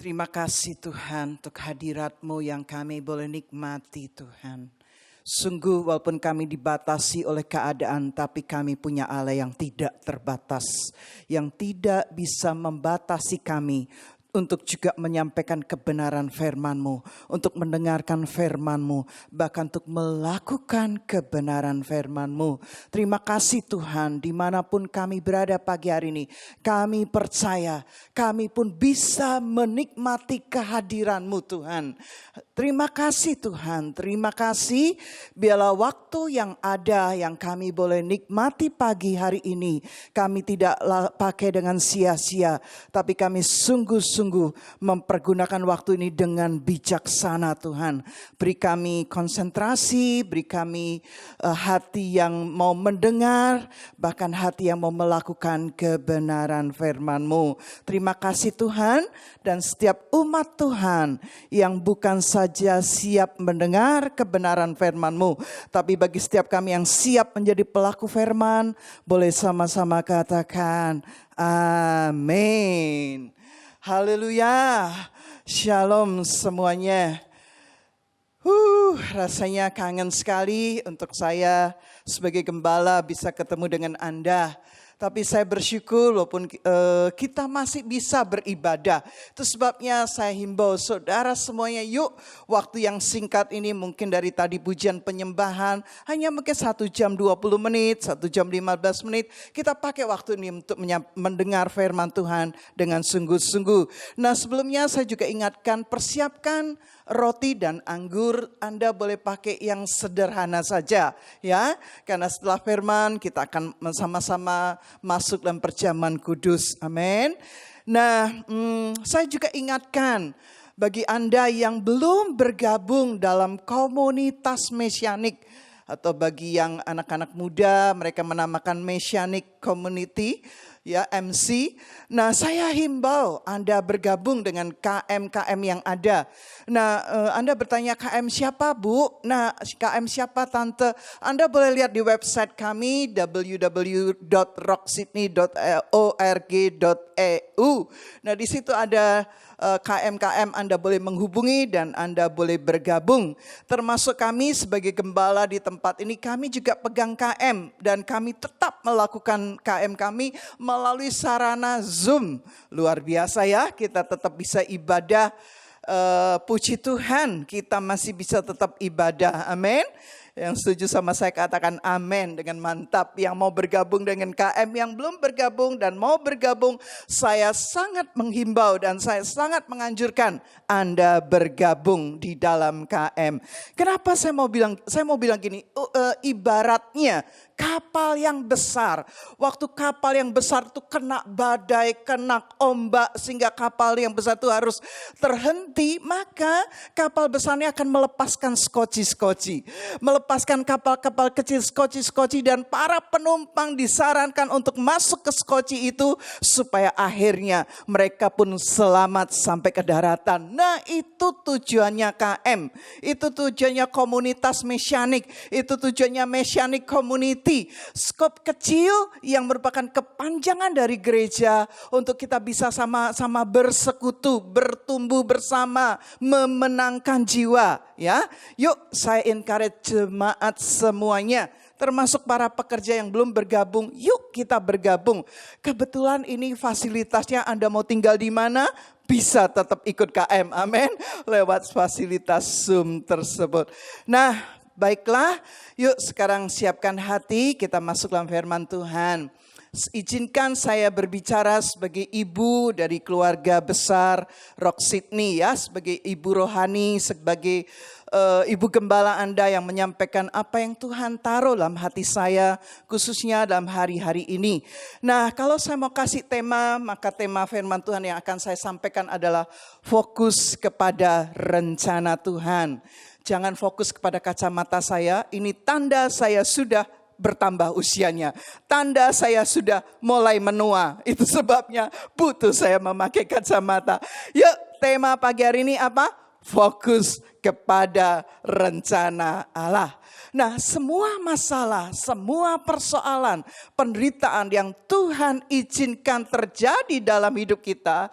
Terima kasih Tuhan untuk hadirat-Mu yang kami boleh nikmati Tuhan. Sungguh walaupun kami dibatasi oleh keadaan, tapi kami punya Allah yang tidak terbatas. Yang tidak bisa membatasi kami untuk juga menyampaikan kebenaran firman-Mu, untuk mendengarkan firman-Mu, bahkan untuk melakukan kebenaran firman-Mu. Terima kasih Tuhan, dimanapun kami berada pagi hari ini, kami percaya, kami pun bisa menikmati kehadiran-Mu Tuhan. Terima kasih Tuhan, terima kasih biarlah waktu yang ada yang kami boleh nikmati pagi hari ini, kami tidak pakai dengan sia-sia, tapi kami sungguh-sungguh mempergunakan waktu ini dengan bijaksana Tuhan. Beri kami konsentrasi, beri kami hati yang mau mendengar, bahkan hati yang mau melakukan kebenaran firman-Mu. Terima kasih Tuhan, dan setiap umat Tuhan yang bukan saja siap mendengar kebenaran firman-Mu, tapi bagi setiap kami yang siap menjadi pelaku firman, boleh sama-sama katakan amin. Haleluya, shalom semuanya. Rasanya kangen sekali untuk saya sebagai gembala bisa ketemu dengan Anda. Tapi saya bersyukur walaupun kita masih bisa beribadah. Itu sebabnya saya himbau saudara semuanya, yuk waktu yang singkat ini mungkin dari tadi pujian penyembahan, hanya mungkin 1 jam 20 menit, 1 jam 15 menit. Kita pakai waktu ini untuk mendengar firman Tuhan dengan sungguh-sungguh. Nah sebelumnya saya juga ingatkan, persiapkan roti dan anggur. Anda boleh pakai yang sederhana saja ya. Karena setelah firman kita akan sama-sama masuk dalam perjamuan kudus. Amin. Nah, saya juga ingatkan bagi Anda yang belum bergabung dalam komunitas mesianik, atau bagi yang anak-anak muda mereka menamakan Messianic Community, ya MC. Nah, saya himbau Anda bergabung dengan KM-KM yang ada. Nah, Anda bertanya KM siapa Bu? Nah, KM siapa Tante? Anda boleh lihat di website kami www.rocksydney.org.eu. Nah, di situ ada KM-KM Anda boleh menghubungi dan Anda boleh bergabung. Termasuk kami sebagai gembala di tempat ini, kami juga pegang KM dan kami tetap melakukan KM kami melalui sarana Zoom. Luar biasa ya, kita tetap bisa ibadah. Puji Tuhan, kita masih bisa tetap ibadah. Amin. Yang setuju sama saya katakan amin dengan mantap. Yang mau bergabung dengan KM, yang belum bergabung dan mau bergabung, saya sangat menghimbau dan saya sangat menganjurkan Anda bergabung di dalam KM. Kenapa saya mau bilang gini, ibaratnya kapal yang besar. Waktu kapal yang besar itu kena badai, kena ombak, sehingga kapal yang besar itu harus terhenti, maka kapal besarnya akan melepaskan skoci-skoci. Melepaskan kapal-kapal kecil skoci-skoci, dan para penumpang disarankan untuk masuk ke skoci itu supaya akhirnya mereka pun selamat sampai ke daratan. Nah, itu tujuannya KM. Itu tujuannya komunitas mesianik. Itu tujuannya Messianic Community. Skop kecil yang merupakan kepanjangan dari gereja untuk kita bisa sama-sama bersekutu, bertumbuh bersama, memenangkan jiwa. Ya, yuk saya encourage jemaat semuanya, termasuk para pekerja yang belum bergabung, yuk kita bergabung. Kebetulan ini fasilitasnya, Anda mau tinggal di mana, bisa tetap ikut KM, amin, lewat fasilitas Zoom tersebut. Nah, baiklah, yuk sekarang siapkan hati, kita masuk dalam firman Tuhan. Izinkan saya berbicara sebagai ibu dari keluarga besar Rock Sydney ya, sebagai ibu rohani, sebagai ibu gembala Anda yang menyampaikan apa yang Tuhan taruh dalam hati saya, khususnya dalam hari-hari ini. Nah, kalau saya mau kasih tema, maka tema firman Tuhan yang akan saya sampaikan adalah fokus kepada rencana Tuhan. Jangan fokus kepada kacamata saya, ini tanda saya sudah bertambah usianya. Tanda saya sudah mulai menua. Itu sebabnya butuh saya memakai kacamata. Yuk, tema pagi hari ini apa? Fokus kepada rencana Allah. Nah, semua masalah, semua persoalan, penderitaan yang Tuhan izinkan terjadi dalam hidup kita,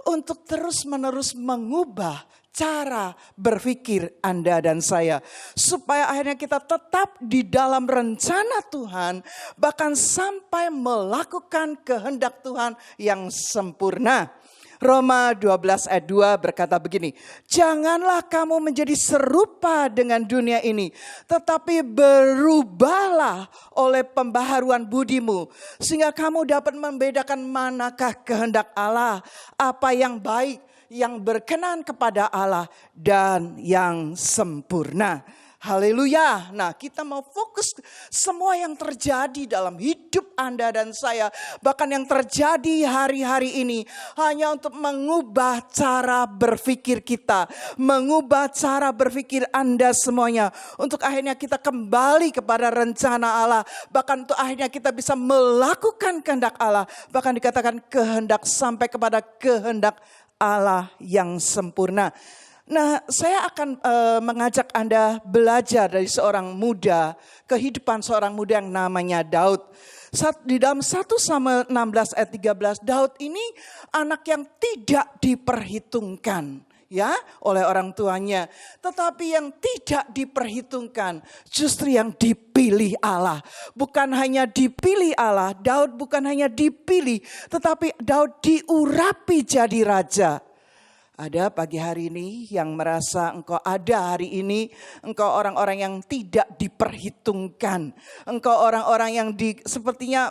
untuk terus-menerus mengubah cara berpikir Anda dan saya. Supaya akhirnya kita tetap di dalam rencana Tuhan. Bahkan sampai melakukan kehendak Tuhan yang sempurna. Roma 12 ayat 2 berkata begini. Janganlah kamu menjadi serupa dengan dunia ini. Tetapi berubahlah oleh pembaharuan budimu. Sehingga kamu dapat membedakan manakah kehendak Allah. Apa yang baik, yang berkenan kepada Allah, dan yang sempurna. Haleluya. Nah, kita mau fokus semua yang terjadi dalam hidup Anda dan saya, bahkan yang terjadi hari-hari ini, hanya untuk mengubah cara berpikir kita, mengubah cara berpikir Anda semuanya, untuk akhirnya kita kembali kepada rencana Allah, bahkan untuk akhirnya kita bisa melakukan kehendak Allah, bahkan dikatakan kehendak sampai kepada kehendak Allah yang sempurna. Nah, saya akan mengajak Anda belajar dari seorang muda, kehidupan seorang muda yang namanya Daud. Di dalam 1 Samuel 16 ayat 13, Daud ini anak yang tidak diperhitungkan ya oleh orang tuanya, tetapi yang tidak diperhitungkan justru yang dipilih Allah. Bukan hanya dipilih Allah, Daud bukan hanya dipilih, tetapi Daud diurapi jadi raja. Ada pagi hari ini yang merasa engkau ada hari ini, engkau orang-orang yang tidak diperhitungkan. Engkau orang-orang yang sepertinya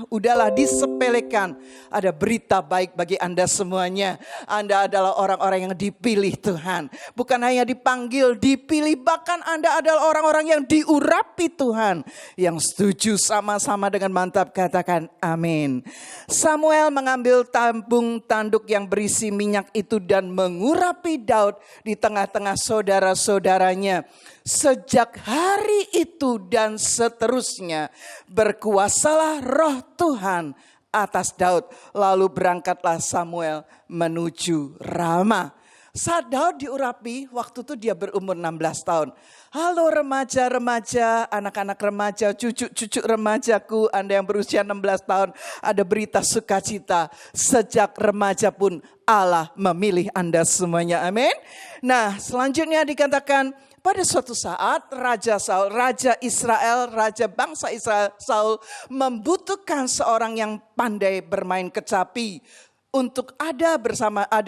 udahlah disepelekan. Ada berita baik bagi Anda semuanya. Anda adalah orang-orang yang dipilih Tuhan. Bukan hanya dipanggil, dipilih. Bahkan Anda adalah orang-orang yang diurapi Tuhan. Yang setuju sama-sama dengan mantap katakan amin. Samuel mengambil tabung tanduk yang berisi minyak itu dan mengurapi Daud di tengah-tengah saudara-saudaranya. Sejak hari itu dan seterusnya berkuasalah roh Tuhan atas Daud. Lalu berangkatlah Samuel menuju Rama. Saat Daud diurapi, waktu itu dia berumur 16 tahun. Halo remaja-remaja, anak-anak remaja, cucu-cucu remajaku, Anda yang berusia 16 tahun, ada berita sukacita. Sejak remaja pun Allah memilih Anda semuanya, amin. Nah, selanjutnya dikatakan, pada suatu saat Raja Saul, Raja Israel, Raja bangsa Israel, Saul membutuhkan seorang yang pandai bermain kecapi. Untuk ada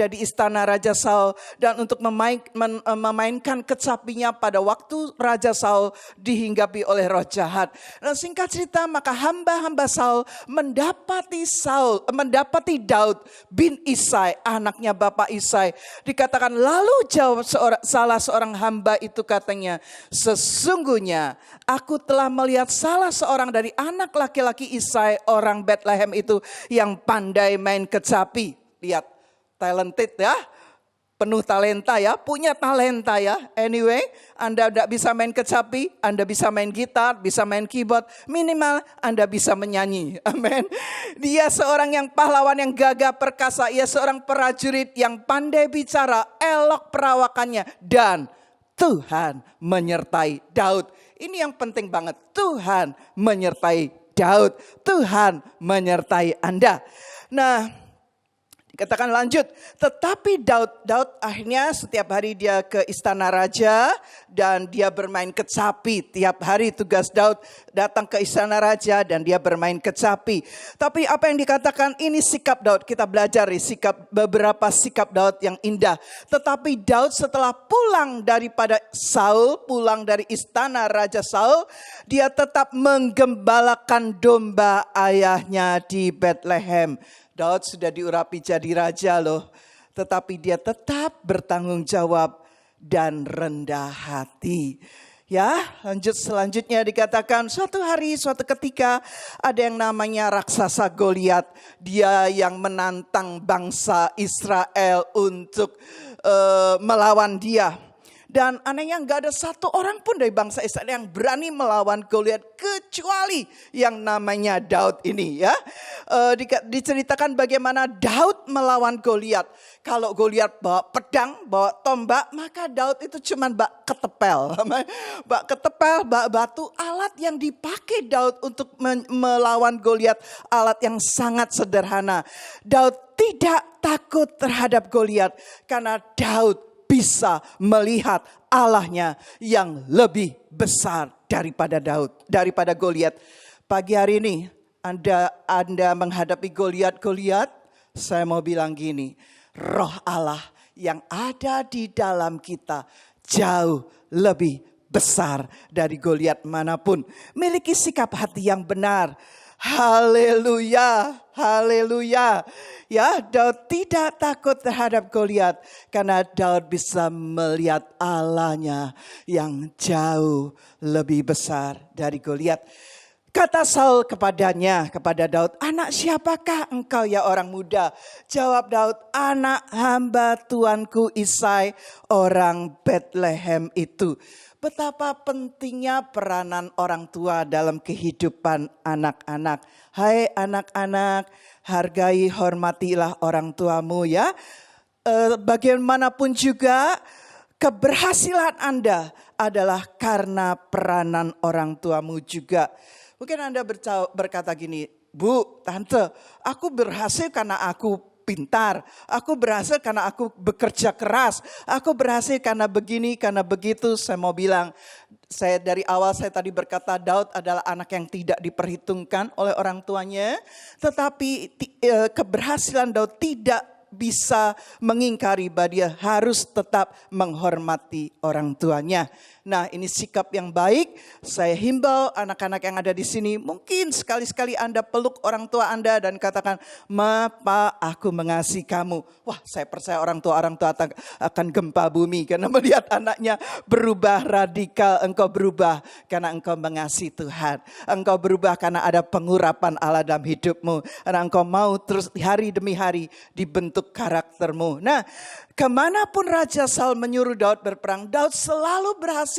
di istana Raja Saul dan untuk memainkan kecapinya pada waktu Raja Saul dihinggapi oleh roh jahat. Nah, singkat cerita, maka hamba-hamba Saul mendapati Daud bin Isai, anaknya bapak Isai. Dikatakan lalu jawab salah seorang hamba itu, katanya, sesungguhnya aku telah melihat salah seorang dari anak laki-laki Isai orang Bethlehem itu yang pandai main kecapi. Lihat, talented ya, penuh talenta ya, punya talenta ya. Anyway, Anda tidak bisa main kecapi, Anda bisa main gitar, bisa main keyboard, minimal Anda bisa menyanyi. Amin. Dia seorang yang pahlawan yang gagah perkasa, ia seorang prajurit yang pandai bicara, elok perawakannya, dan Tuhan menyertai Daud. Ini yang penting banget, Tuhan menyertai Daud, Tuhan menyertai Anda. Nah, dikatakan lanjut, tetapi Daud akhirnya setiap hari dia ke istana raja dan dia bermain kecapi. Tiap hari tugas Daud datang ke istana raja dan dia bermain kecapi. Tapi apa yang dikatakan ini sikap Daud, kita belajar beberapa sikap Daud yang indah. Tetapi Daud setelah pulang dari istana Raja Saul, dia tetap menggembalakan domba ayahnya di Bethlehem. Daud sudah diurapi jadi raja loh. Tetapi dia tetap bertanggung jawab dan rendah hati. Ya, selanjutnya dikatakan suatu ketika ada yang namanya raksasa Goliat. Dia yang menantang bangsa Israel untuk melawan dia. Dan anehnya nggak ada satu orang pun dari bangsa Israel yang berani melawan Goliat kecuali yang namanya Daud ini ya. Diceritakan bagaimana Daud melawan Goliat. Kalau Goliat bawa pedang, bawa tombak, maka Daud itu cuma bak ketepel. Bak ketepel, bak batu, alat yang dipakai Daud untuk melawan Goliat, alat yang sangat sederhana. Daud tidak takut terhadap Goliat karena Daud bisa melihat Allahnya yang lebih besar daripada daripada Goliat. Pagi hari ini Anda menghadapi Goliat, saya mau bilang gini, Roh Allah yang ada di dalam kita jauh lebih besar dari Goliat manapun. Miliki sikap hati yang benar. Haleluya, haleluya. Ya, Daud tidak takut terhadap Goliat karena Daud bisa melihat Allahnya yang jauh lebih besar dari Goliat. Kata Saul kepada Daud, anak siapakah engkau ya orang muda? Jawab Daud, anak hamba tuanku Isai orang Bethlehem itu. Betapa pentingnya peranan orang tua dalam kehidupan anak-anak. Hai anak-anak, hargai hormatilah orang tuamu ya. Bagaimanapun juga keberhasilan Anda adalah karena peranan orang tuamu juga. Mungkin Anda berkata gini, Bu, Tante, aku berhasil karena aku pintar. Aku berhasil karena aku bekerja keras. Aku berhasil karena begini, karena begitu. Saya mau bilang, dari awal saya tadi berkata Daud adalah anak yang tidak diperhitungkan oleh orang tuanya. Tetapi keberhasilan Daud tidak bisa mengingkari bahwa dia harus tetap menghormati orang tuanya. Nah, ini sikap yang baik. Saya himbau anak-anak yang ada di sini, mungkin sekali-sekali Anda peluk orang tua Anda dan katakan, "Ma, Pa, aku mengasihi kamu." Wah, saya percaya orang tua akan gempa bumi karena melihat anaknya berubah radikal. Engkau berubah karena engkau mengasihi Tuhan. Engkau berubah karena ada pengurapan Allah dalam hidupmu. Karena engkau mau terus hari demi hari dibentuk karaktermu. Nah, kemanapun Raja Saul menyuruh Daud berperang, Daud selalu berhasil.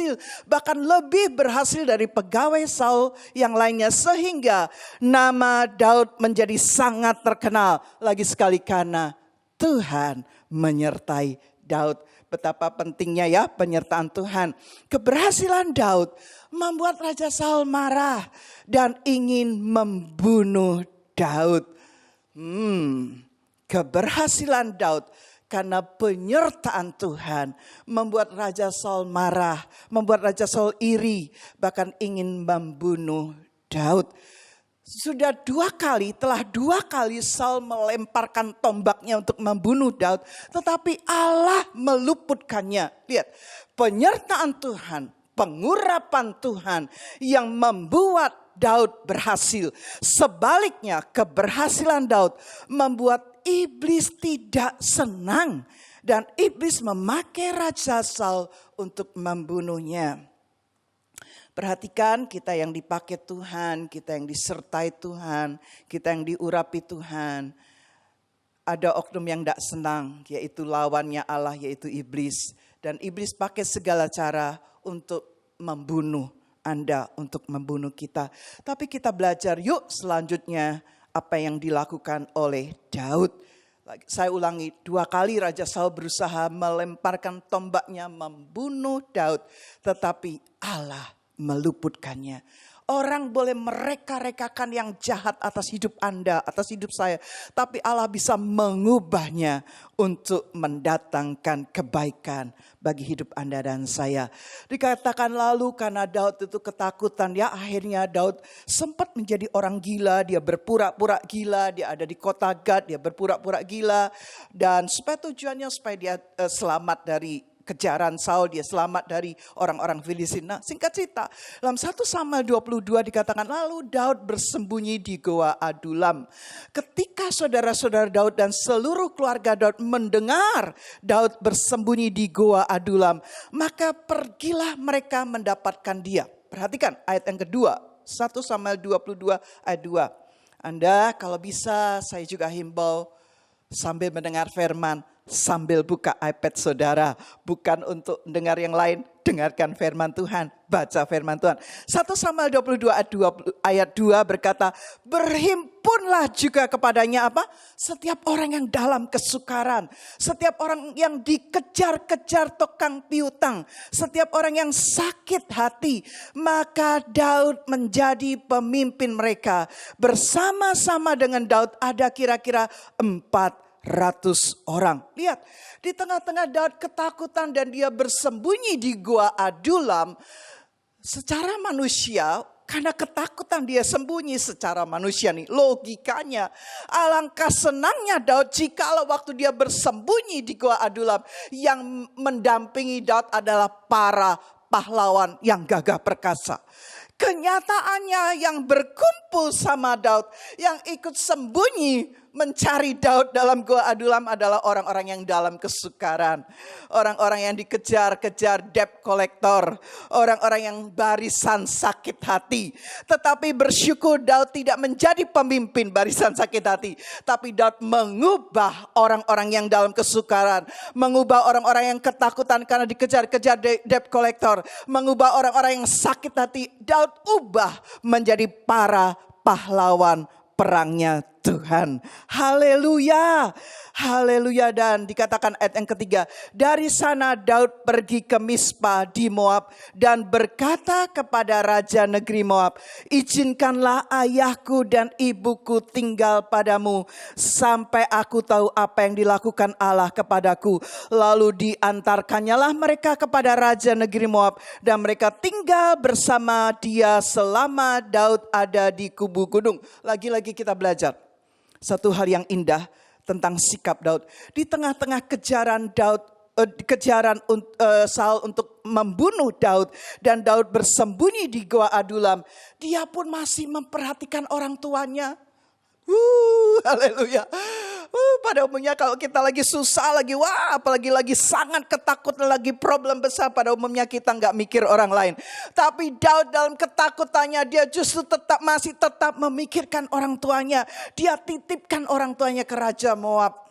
Bahkan lebih berhasil dari pegawai Saul yang lainnya. Sehingga nama Daud menjadi sangat terkenal. Lagi sekali karena Tuhan menyertai Daud. Betapa pentingnya ya penyertaan Tuhan. Keberhasilan Daud membuat Raja Saul marah dan ingin membunuh Daud. Keberhasilan Daud karena penyertaan Tuhan membuat Raja Saul marah, membuat Raja Saul iri, bahkan ingin membunuh Daud. Telah dua kali Saul melemparkan tombaknya untuk membunuh Daud, tetapi Allah meluputkannya. Lihat, penyertaan Tuhan, pengurapan Tuhan yang membuat Daud berhasil. Sebaliknya, keberhasilan Daud membuat iblis tidak senang dan iblis memakai Raja Saul untuk membunuhnya. Perhatikan, kita yang dipakai Tuhan, kita yang disertai Tuhan, kita yang diurapi Tuhan. Ada oknum yang tidak senang, yaitu lawannya Allah, yaitu iblis. Dan iblis pakai segala cara untuk membunuh Anda, untuk membunuh kita. Tapi kita belajar, yuk selanjutnya apa yang dilakukan oleh Daud. Saya ulangi, 2 kali Raja Saul berusaha melemparkan tombaknya membunuh Daud. Tetapi Allah meluputkannya. Orang boleh mereka-rekakan yang jahat atas hidup Anda, atas hidup saya. Tapi Allah bisa mengubahnya untuk mendatangkan kebaikan bagi hidup Anda dan saya. Dikatakan lalu karena Daud itu ketakutan, ya akhirnya Daud sempat menjadi orang gila. Dia berpura-pura gila, dia ada di kota Gad, dia berpura-pura gila. Dan tujuannya supaya dia selamat dari kejaran Saul, dia selamat dari orang-orang Filistin. Nah, singkat cerita, dalam 1 Samuel 22 dikatakan lalu Daud bersembunyi di Goa Adulam. Ketika saudara-saudara Daud dan seluruh keluarga Daud mendengar Daud bersembunyi di Goa Adulam, maka pergilah mereka mendapatkan dia. Perhatikan ayat yang kedua, 1 Samuel 22 ayat 2. Anda kalau bisa, saya juga himbau sambil mendengar firman, sambil buka iPad saudara, bukan untuk dengar yang lain, dengarkan firman Tuhan, baca firman Tuhan. 1 Samuel 22 ayat 2 berkata, berhimpunlah juga kepadanya apa? Setiap orang yang dalam kesukaran, setiap orang yang dikejar-kejar tukang piutang, setiap orang yang sakit hati, maka Daud menjadi pemimpin mereka. Bersama-sama dengan Daud ada kira-kira 400 orang. Lihat, di tengah-tengah Daud ketakutan dan dia bersembunyi di gua Adulam. Secara manusia, karena ketakutan dia sembunyi secara manusia nih, logikanya. Alangkah senangnya Daud jikalau waktu dia bersembunyi di gua Adulam, yang mendampingi Daud adalah para pahlawan yang gagah perkasa. Kenyataannya yang berkumpul sama Daud, yang ikut sembunyi mencari Daud dalam gua Adulam adalah orang-orang yang dalam kesukaran. Orang-orang yang dikejar-kejar debt collector. Orang-orang yang barisan sakit hati. Tetapi bersyukur Daud tidak menjadi pemimpin barisan sakit hati. Tapi Daud mengubah orang-orang yang dalam kesukaran. Mengubah orang-orang yang ketakutan karena dikejar-kejar debt collector. Mengubah orang-orang yang sakit hati. Daud ubah menjadi para pahlawan perangnya Tuhan. Haleluya. Haleluya. Dan dikatakan ayat yang ketiga, dari sana Daud pergi ke Mispa di Moab dan berkata kepada raja negeri Moab, izinkanlah ayahku dan ibuku tinggal padamu sampai aku tahu apa yang dilakukan Allah kepadaku. Lalu diantarkannyalah mereka kepada raja negeri Moab dan mereka tinggal bersama dia selama Daud ada di kubu gunung. Lagi-lagi kita belajar satu hal yang indah tentang sikap Daud. Di tengah-tengah kejaran Saul untuk membunuh Daud dan Daud bersembunyi di gua Adulam, dia pun masih memperhatikan orang tuanya. Haleluya. Pada umumnya kalau kita lagi susah, apalagi lagi sangat ketakutan, lagi problem besar, pada umumnya kita nggak mikir orang lain. Tapi Daud dalam ketakutannya dia justru masih tetap memikirkan orang tuanya. Dia titipkan orang tuanya ke Raja Moab.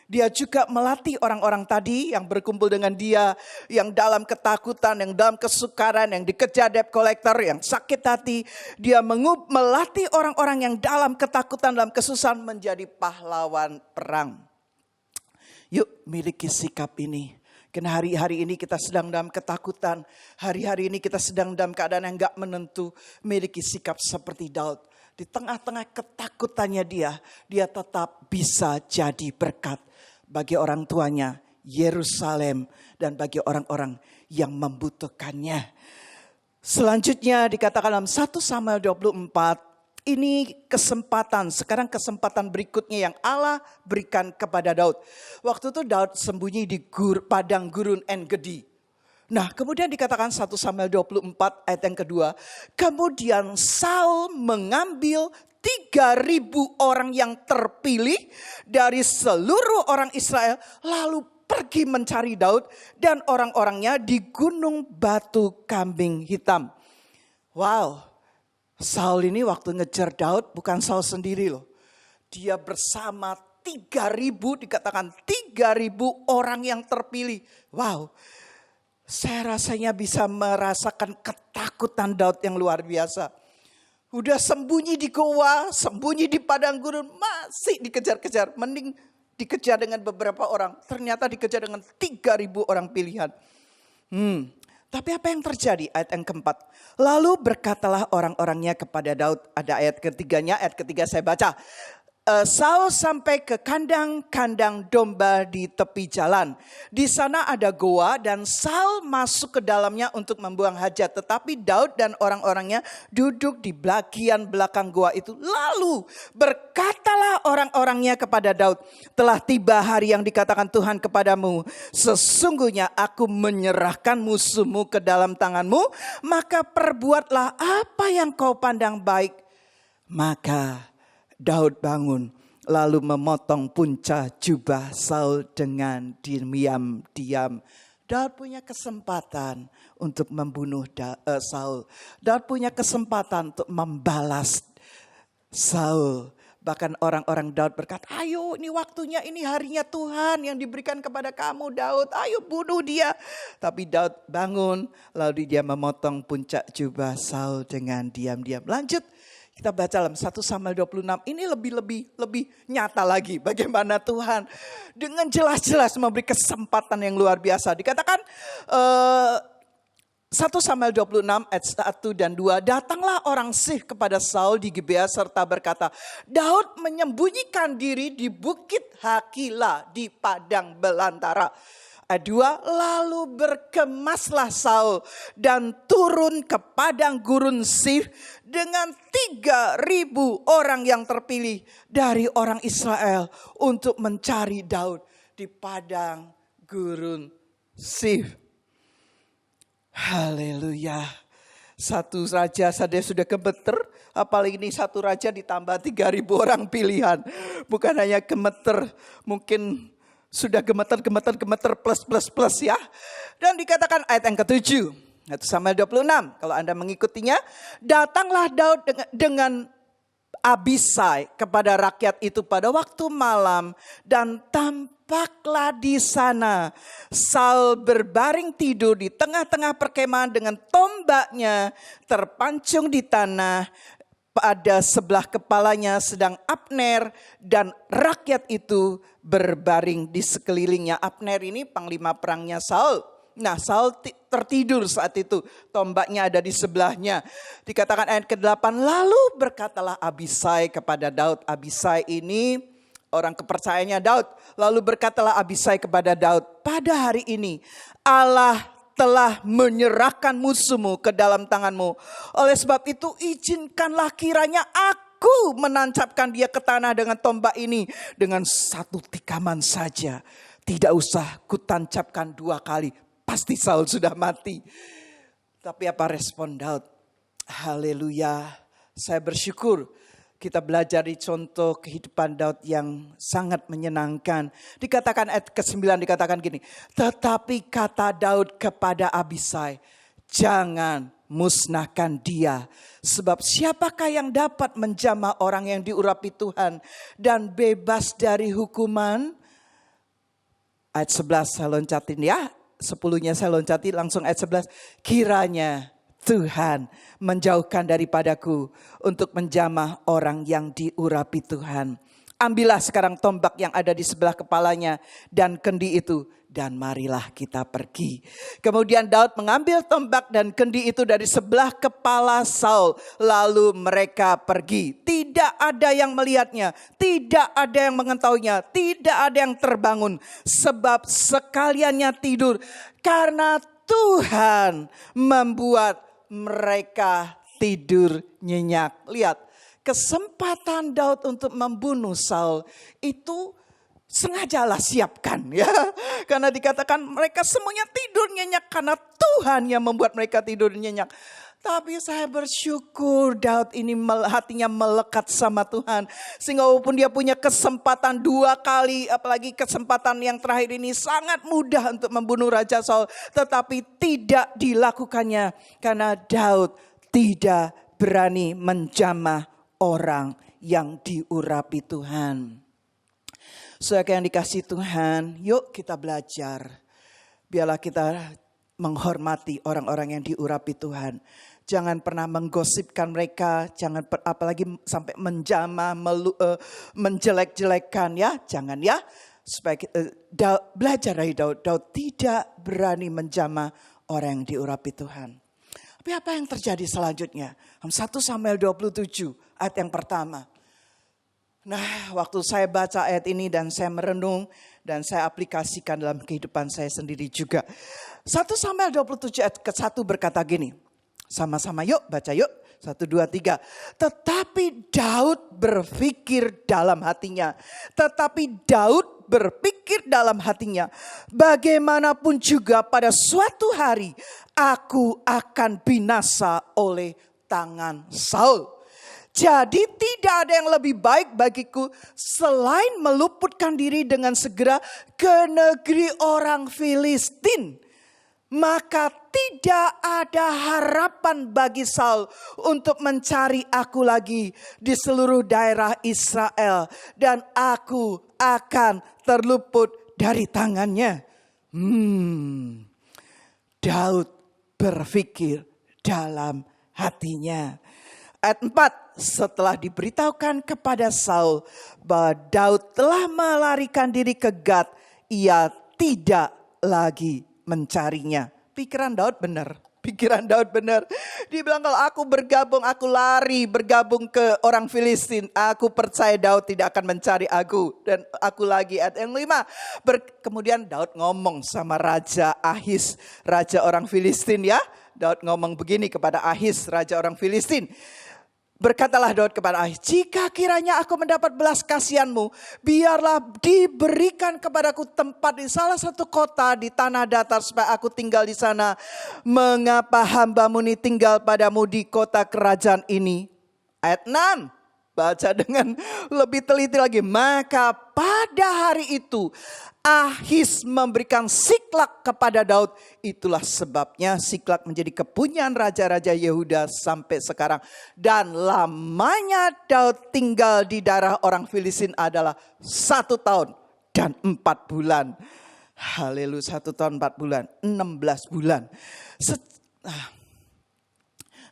Dia juga melatih orang-orang tadi yang berkumpul dengan dia, yang dalam ketakutan, yang dalam kesukaran, yang dikejar debt collector, yang sakit hati. Dia melatih orang-orang yang dalam ketakutan, dalam kesusahan menjadi pahlawan perang. Yuk miliki sikap ini. Karena hari-hari ini kita sedang dalam ketakutan. Hari-hari ini kita sedang dalam keadaan yang gak menentu. Miliki sikap seperti Daud. Di tengah-tengah ketakutannya dia tetap bisa jadi berkat bagi orang tuanya, Yerusalem, dan bagi orang-orang yang membutuhkannya. Selanjutnya dikatakan dalam 1 Samuel 24, ini kesempatan, sekarang kesempatan berikutnya yang Allah berikan kepada Daud. Waktu itu Daud sembunyi di padang gurun En-Gedi. Nah, kemudian dikatakan 1 Samuel 24 ayat yang kedua, kemudian Saul mengambil 3.000 orang yang terpilih dari seluruh orang Israel, lalu pergi mencari Daud dan orang-orangnya di gunung batu kambing hitam. Wow, Saul ini waktu ngejar Daud bukan Saul sendiri loh. Dia bersama 3.000, dikatakan 3.000 orang yang terpilih. Wow, saya rasanya bisa merasakan ketakutan Daud yang luar biasa. Udah sembunyi di goa, sembunyi di padang gurun, masih dikejar-kejar. Mending dikejar dengan beberapa orang. Ternyata dikejar dengan 3.000 orang pilihan. Tapi apa yang terjadi? Ayat yang keempat. Lalu berkatalah orang-orangnya kepada Daud. Ada ayat ketiganya, ayat ketiga saya baca. Saul sampai ke kandang-kandang domba di tepi jalan. Di sana ada goa dan Saul masuk ke dalamnya untuk membuang hajat. Tetapi Daud dan orang-orangnya duduk di bagian belakang goa itu. Lalu berkatalah orang-orangnya kepada Daud, telah tiba hari yang dikatakan Tuhan kepadamu. Sesungguhnya aku menyerahkan musuhmu ke dalam tanganmu. Maka perbuatlah apa yang kau pandang baik. Maka Daud bangun lalu memotong punca jubah Saul dengan diam-diam. Daud punya kesempatan untuk membunuh Saul. Daud punya kesempatan untuk membalas Saul. Bahkan orang-orang Daud berkata, ayo ini waktunya, ini harinya Tuhan yang diberikan kepada kamu Daud. Ayo bunuh dia. Tapi Daud bangun, lalu dia memotong puncak jubah Saul dengan diam-diam. Lanjut, kita baca dalam 1 Samuel 26. Ini lebih nyata lagi bagaimana Tuhan dengan jelas-jelas memberi kesempatan yang luar biasa. Dikatakan 1 Samuel 26 ayat 1 dan 2. Datanglah orang Sif kepada Saul di Gibea serta berkata, Daud menyembunyikan diri di bukit Hakila di padang belantara. Ayat 2, lalu berkemaslah Saul dan turun ke padang gurun Sif dengan 3.000 orang yang terpilih dari orang Israel untuk mencari Daud di padang gurun Sif. Haleluya. Satu raja saja sudah gemeter, apalagi ini satu raja ditambah 3.000 orang pilihan. Bukan hanya gemeter, mungkin sudah gemeter plus ya. Dan dikatakan ayat yang ke-7, 1 Samuel 26, kalau Anda mengikutinya, datanglah Daud dengan Abisai kepada rakyat itu pada waktu malam dan tampaklah di sana Saul berbaring tidur di tengah-tengah perkemahan dengan tombaknya terpancung di tanah. Pada sebelah kepalanya sedang Abner dan rakyat itu berbaring di sekelilingnya. Abner ini panglima perangnya Saul. Nah, Saul tertidur saat itu, tombaknya ada di sebelahnya. Dikatakan ayat ke-8, lalu berkatalah Abisai kepada Daud. Abisai ini orang kepercayaannya Daud. Lalu berkatalah Abisai kepada Daud, pada hari ini Allah telah menyerahkan musuhmu ke dalam tanganmu. Oleh sebab itu izinkanlah kiranya aku menancapkan dia ke tanah dengan tombak ini. Dengan satu tikaman saja. Tidak usah kutancapkan 2 kali. Pasti Saul sudah mati. Tapi apa respon Daud? Haleluya. Saya bersyukur kita belajar di contoh kehidupan Daud yang sangat menyenangkan. Dikatakan ayat ke-9 dikatakan gini. Tetapi kata Daud kepada Abisai, jangan musnahkan dia. Sebab siapakah yang dapat menjamah orang yang diurapi Tuhan dan bebas dari hukuman? Ayat 11 saya loncatin ya. 10-nya saya loncati langsung ayat 11. Kiranya Tuhan menjauhkan daripadaku untuk menjamah orang yang diurapi Tuhan. Ambillah sekarang tombak yang ada di sebelah kepalanya dan kendi itu dan marilah kita pergi. Kemudian Daud mengambil tombak dan kendi itu dari sebelah kepala Saul. Lalu mereka pergi. Tidak ada yang melihatnya. Tidak ada yang mengetahuinya. Tidak ada yang terbangun. Sebab sekaliannya tidur. Karena Tuhan membuat mereka tidur nyenyak. Lihat, kesempatan Daud untuk membunuh Saul itu sengajalah siapkan ya. Karena dikatakan mereka semuanya tidur nyenyak karena Tuhan yang membuat mereka tidur nyenyak. Tapi saya bersyukur Daud ini hatinya melekat sama Tuhan. Sehingga walaupun dia punya kesempatan 2 kali, apalagi kesempatan yang terakhir ini sangat mudah untuk membunuh Raja Saul. Tetapi tidak dilakukannya karena Daud tidak berani menjamah orang yang diurapi Tuhan. Saudara yang dikasihi Tuhan, yuk kita belajar. Biarlah kita menghormati orang-orang yang diurapi Tuhan. Jangan pernah menggosipkan mereka, jangan apalagi sampai menjamah, menjelek-jelekan ya, jangan ya. Supaya kita belajar dari Daud. Daud tidak berani menjamah orang yang diurapi Tuhan. Tapi apa yang terjadi selanjutnya? 1 Samuel 27 ayat yang pertama. Nah, waktu saya baca ayat ini dan saya merenung dan saya aplikasikan dalam kehidupan saya sendiri juga. 1 Samuel 27 ayat ke-1 berkata gini. Sama-sama yuk baca yuk. 1, 2, 3. Tetapi Daud berpikir dalam hatinya. Bagaimanapun juga pada suatu hari aku akan binasa oleh tangan Saul. Jadi tidak ada yang lebih baik bagiku selain meluputkan diri dengan segera ke negeri orang Filistin. maka tidak ada harapan bagi Saul untuk mencari aku lagi di seluruh daerah Israel. Dan aku akan terluput dari tangannya. Daud berpikir dalam hatinya. Ayat 4, setelah diberitahukan kepada Saul bahwa Daud telah melarikan diri ke Gad, ia tidak lagi mencarinya. Pikiran Daud benar. Dia bilang kalau aku bergabung, aku lari bergabung ke orang Filistin. Aku percaya Daud tidak akan mencari aku. Dan aku lagi ayat yang 5. Kemudian Daud ngomong sama Raja Ahis, raja orang Filistin ya. Daud ngomong begini kepada Ahis, raja orang Filistin. Berkatalah Daud kepada Ahis, jika kiranya aku mendapat belas kasihanmu, biarlah diberikan kepadaku tempat di salah satu kota di tanah datar supaya aku tinggal di sana. Mengapa hambamu ini tinggal padamu di kota kerajaan ini? Ayat 6, baca dengan lebih teliti lagi. Maka pada hari itu Ahis memberikan Siklak kepada Daud. Itulah sebabnya Siklak menjadi kepunyaan raja-raja Yehuda sampai sekarang. Dan lamanya Daud tinggal di daerah orang Filistin adalah 1 tahun dan 4 bulan. Haleluya, 1 tahun 4 bulan, 16 bulan.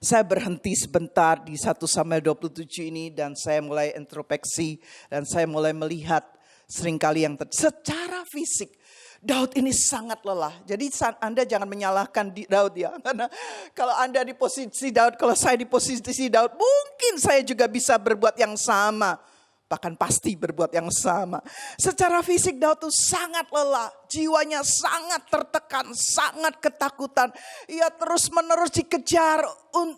Saya berhenti sebentar di 1 Samuel 27 ini dan saya mulai introspeksi dan saya mulai melihat seringkali yang secara fisik Daud ini sangat lelah. Jadi Anda jangan menyalahkan Daud ya. Karena kalau Anda di posisi Daud, kalau saya di posisi Daud, mungkin saya juga bisa berbuat yang sama. Bahkan pasti berbuat yang sama. Secara fisik Daud itu sangat lelah. Jiwanya sangat tertekan, sangat ketakutan. Ia terus menerus dikejar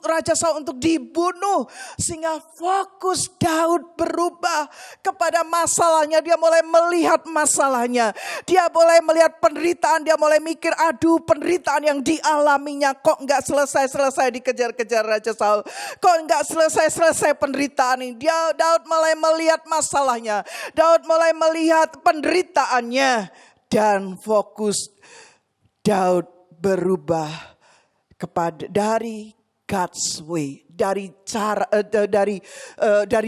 Raja Saul untuk dibunuh. Sehingga fokus Daud berubah kepada masalahnya. Dia mulai melihat masalahnya. Dia mulai melihat penderitaan. Dia mulai mikir, aduh penderitaan yang dialaminya. Kok enggak selesai-selesai dikejar-kejar Raja Saul. Kok enggak selesai-selesai penderitaan ini. Daud mulai melihat masalahnya. Daud mulai melihat penderitaannya. Dan fokus Daud berubah kepada dari God's way, dari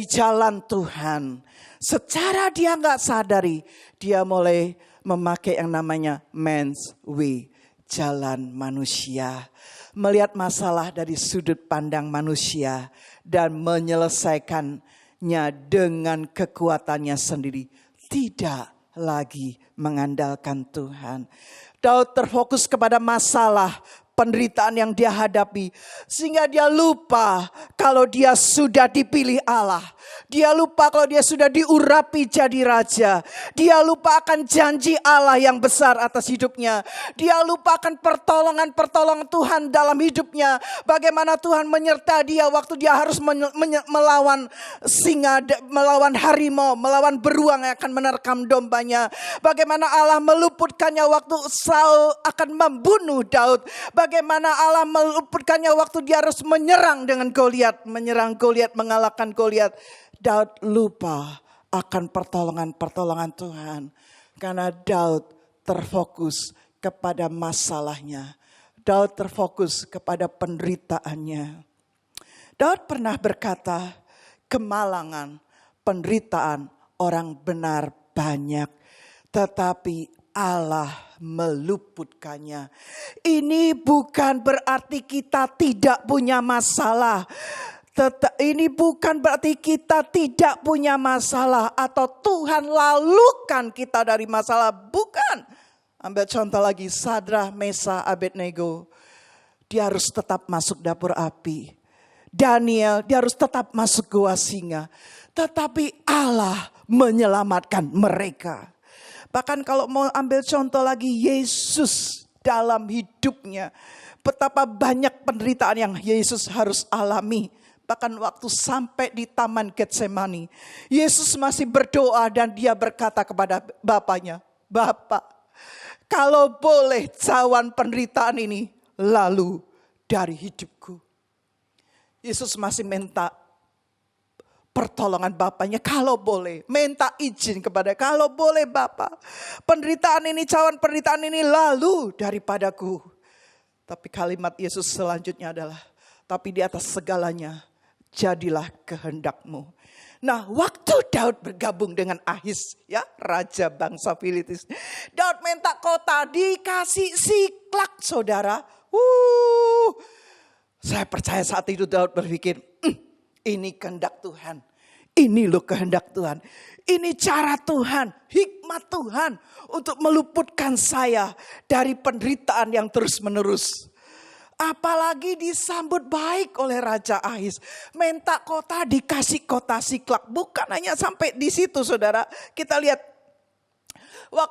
jalan Tuhan. Secara dia nggak sadari, dia mulai memakai yang namanya man's way, jalan manusia. Melihat masalah dari sudut pandang manusia dan menyelesaikannya dengan kekuatannya sendiri. Tidak lagi mengandalkan Tuhan. Daud terfokus kepada masalah penderitaan yang dia hadapi. Sehingga dia lupa kalau dia sudah dipilih Allah. Dia lupa kalau dia sudah diurapi jadi raja. Dia lupa akan janji Allah yang besar atas hidupnya. Dia lupa akan pertolongan-pertolongan Tuhan dalam hidupnya. Bagaimana Tuhan menyertai dia waktu dia harus melawan singa, melawan harimau, melawan beruang yang akan menerkam dombanya. Bagaimana Allah meluputkannya waktu Saul akan membunuh Daud. Bagaimana Allah meluputkannya waktu dia harus menyerang dengan Goliat, mengalahkan Goliat. Daud lupa akan pertolongan-pertolongan Tuhan. Karena Daud terfokus kepada masalahnya. Daud terfokus kepada penderitaannya. Daud pernah berkata, kemalangan, penderitaan orang benar banyak. Tetapi Allah meluputkannya. Ini bukan berarti kita tidak punya masalah. Ini bukan berarti kita tidak punya masalah atau Tuhan lalukan kita dari masalah. Bukan. Ambil contoh lagi, Sadrah, Mesah, Abednego. Dia harus tetap masuk dapur api. Daniel, dia harus tetap masuk gua singa. Tetapi Allah menyelamatkan mereka. Bahkan kalau mau ambil contoh lagi, Yesus dalam hidupnya. Betapa banyak penderitaan yang Yesus harus alami. Bahkan waktu sampai di Taman Getsemani, Yesus masih berdoa dan dia berkata kepada Bapaknya, Bapa, kalau boleh cawan penderitaan ini lalu dari hidupku. Yesus masih minta pertolongan Bapaknya, kalau boleh, minta izin kepada, kalau boleh Bapa, penderitaan ini, cawan penderitaan ini lalu daripadaku. Tapi kalimat Yesus selanjutnya adalah, tapi di atas segalanya, jadilah kehendakmu. Nah, waktu Daud bergabung dengan Ahis, ya, raja bangsa Filistin, Daud minta kota, dikasih Siklak, saudara. Saya percaya saat itu Daud berpikir, ini kehendak Tuhan. Ini loh kehendak Tuhan. Ini cara Tuhan, hikmat Tuhan untuk meluputkan saya dari penderitaan yang terus menerus. Apalagi disambut baik oleh Raja Ahis. Minta kota, dikasih kota Siklak. Bukan hanya sampai di situ, saudara. Kita lihat,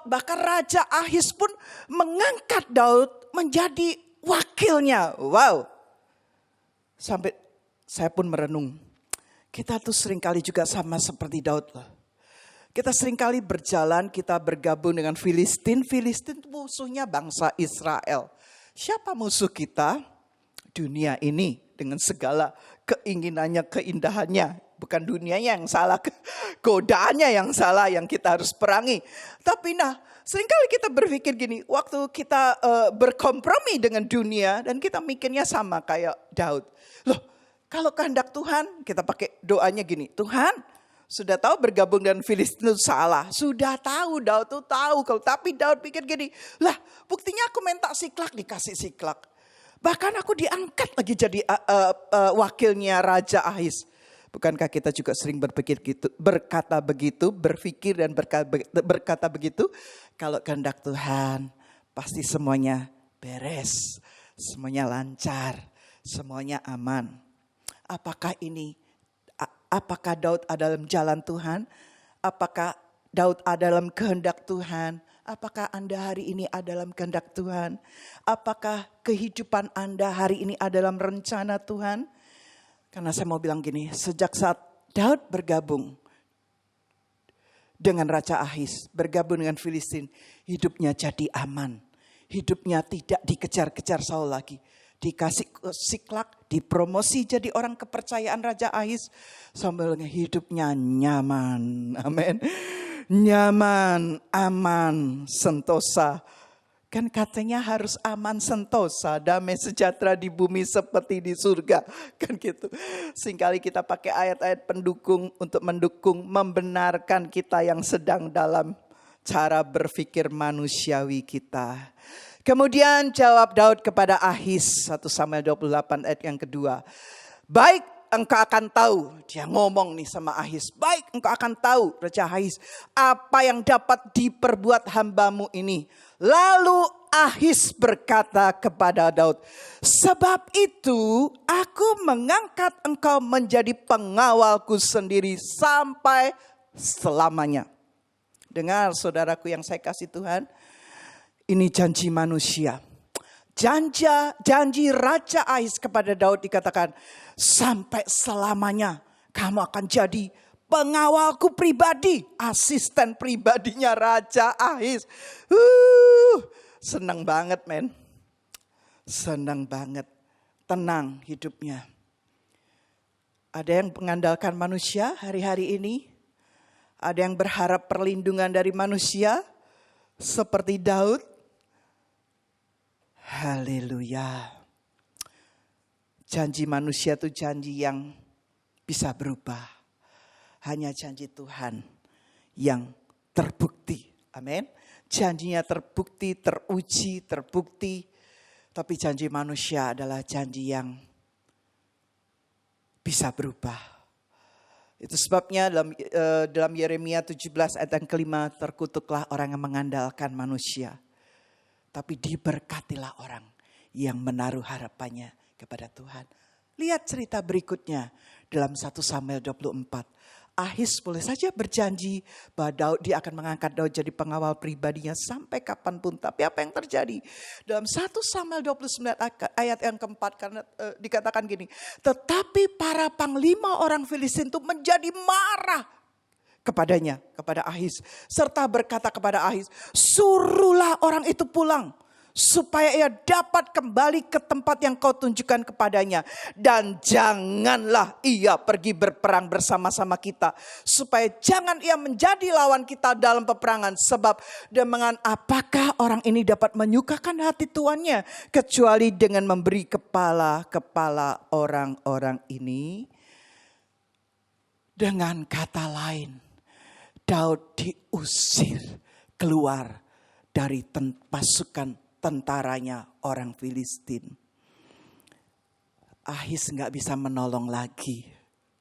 bahkan Raja Ahis pun mengangkat Daud menjadi wakilnya. Wow. Sampai saya pun merenung. Kita tuh seringkali juga sama seperti Daud loh. Kita seringkali berjalan, kita bergabung dengan Filistin. Filistin itu musuhnya bangsa Israel. Siapa musuh kita? Dunia ini dengan segala keinginannya, keindahannya. Bukan dunianya yang salah, godaannya yang salah yang kita harus perangi. Tapi seringkali kita berpikir gini, waktu kita berkompromi dengan dunia dan kita mikirnya sama kayak Daud. Loh, kalau kehendak Tuhan, kita pakai doanya gini, Tuhan sudah tahu bergabung dengan Filistin itu salah. Sudah tahu, Daud tuh tahu. Tapi Daud pikir gini, lah buktinya aku minta Siklak, dikasih Siklak. Bahkan aku diangkat lagi jadi wakilnya Raja Ahis. Bukankah kita juga sering berpikir gitu, berkata begitu, berpikir dan berkata begitu. Kalau kehendak Tuhan, pasti semuanya beres. Semuanya lancar, semuanya aman. Apakah Daud ada dalam jalan Tuhan? Apakah Daud ada dalam kehendak Tuhan? Apakah Anda hari ini ada dalam kehendak Tuhan? Apakah kehidupan Anda hari ini ada dalam rencana Tuhan? Karena saya mau bilang gini, sejak saat Daud bergabung dengan Raja Ahis, bergabung dengan Filistin, hidupnya jadi aman. Hidupnya tidak dikejar-kejar Saul lagi. Dikasih Siklak, dipromosi jadi orang kepercayaan Raja Ahis. Sambil hidupnya nyaman. Amin. Nyaman, aman, sentosa. Kan katanya harus aman, sentosa, damai sejahtera di bumi seperti di surga. Kan gitu. Seringkali kita pakai ayat-ayat pendukung untuk mendukung, membenarkan kita yang sedang dalam cara berpikir manusiawi kita. Kemudian jawab Daud kepada Ahis, 1 Samuel 28 ayat yang kedua. Baik engkau akan tahu, dia ngomong nih sama Ahis. Baik engkau akan tahu, Raja Ahis, apa yang dapat diperbuat hambamu ini. Lalu Ahis berkata kepada Daud, sebab itu aku mengangkat engkau menjadi pengawalku sendiri sampai selamanya. Dengar saudaraku yang saya kasih Tuhan. Ini janji manusia. Janji Raja Ahis kepada Daud dikatakan, sampai selamanya kamu akan jadi pengawalku pribadi. Asisten pribadinya Raja Ahis. Senang banget men. Senang banget. Tenang hidupnya. Ada yang mengandalkan manusia hari-hari ini. Ada yang berharap perlindungan dari manusia. Seperti Daud. Haleluya. Janji manusia itu janji yang bisa berubah. Hanya janji Tuhan yang terbukti. Amin. Janjinya terbukti, teruji, terbukti. Tapi janji manusia adalah janji yang bisa berubah. Itu sebabnya dalam Yeremia 17 ayat yang kelima, terkutuklah orang yang mengandalkan manusia. Tapi diberkatilah orang yang menaruh harapannya kepada Tuhan. Lihat cerita berikutnya dalam 1 Samuel 24. Ahis boleh saja berjanji bahwa dia akan mengangkat Daud jadi pengawal pribadinya sampai kapanpun. Tapi apa yang terjadi? Dalam 1 Samuel 29 ayat yang keempat karena dikatakan gini. Tetapi para panglima orang Filistin itu menjadi marah kepadanya, kepada Ahis. Serta berkata kepada Ahis, suruhlah orang itu pulang. supaya ia dapat kembali ke tempat yang kau tunjukkan kepadanya. Dan janganlah ia pergi berperang bersama-sama kita, supaya jangan ia menjadi lawan kita dalam peperangan. Sebab dengan apakah orang ini dapat menyukakan hati tuannya, kecuali dengan memberi kepala-kepala orang-orang ini. Dengan kata lain, Daud diusir keluar dari pasukan tentaranya orang Filistin. Ahis gak bisa menolong lagi.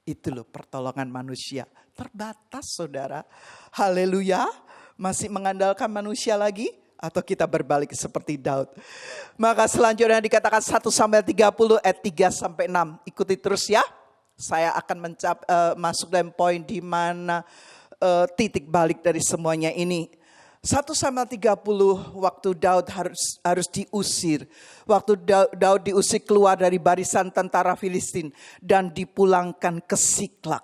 Itu loh pertolongan manusia. Terbatas saudara. Haleluya. Masih mengandalkan manusia lagi? Atau kita berbalik seperti Daud. Maka selanjutnya dikatakan 1 Samuel 30 ayat 3-6. Ikuti terus ya. Saya akan masuk dalam poin di mana titik balik dari semuanya ini. 1 Samuel 30 waktu Daud harus diusir. Waktu Daud diusir keluar dari barisan tentara Filistin dan dipulangkan ke Siklak.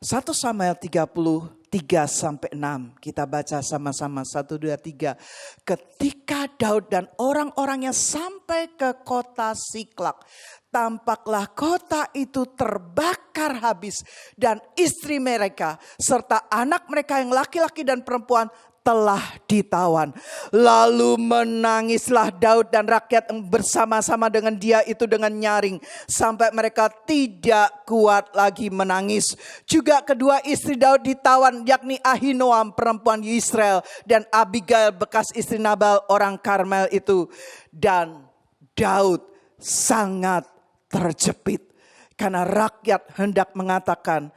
1 Samuel 30:3-6. Kita baca sama-sama 1, 2, 3. Ketika Daud dan orang-orangnya sampai ke kota Siklak, tampaklah kota itu terbakar habis dan istri mereka serta anak mereka yang laki-laki dan perempuan telah ditawan. Lalu menangislah Daud dan rakyat yang bersama-sama dengan dia itu dengan nyaring, sampai mereka tidak kuat lagi menangis. Juga kedua istri Daud ditawan, yakni Ahinoam perempuan Yisrael dan Abigail bekas istri Nabal orang Karmel itu. Dan Daud sangat terjepit karena rakyat mengatakan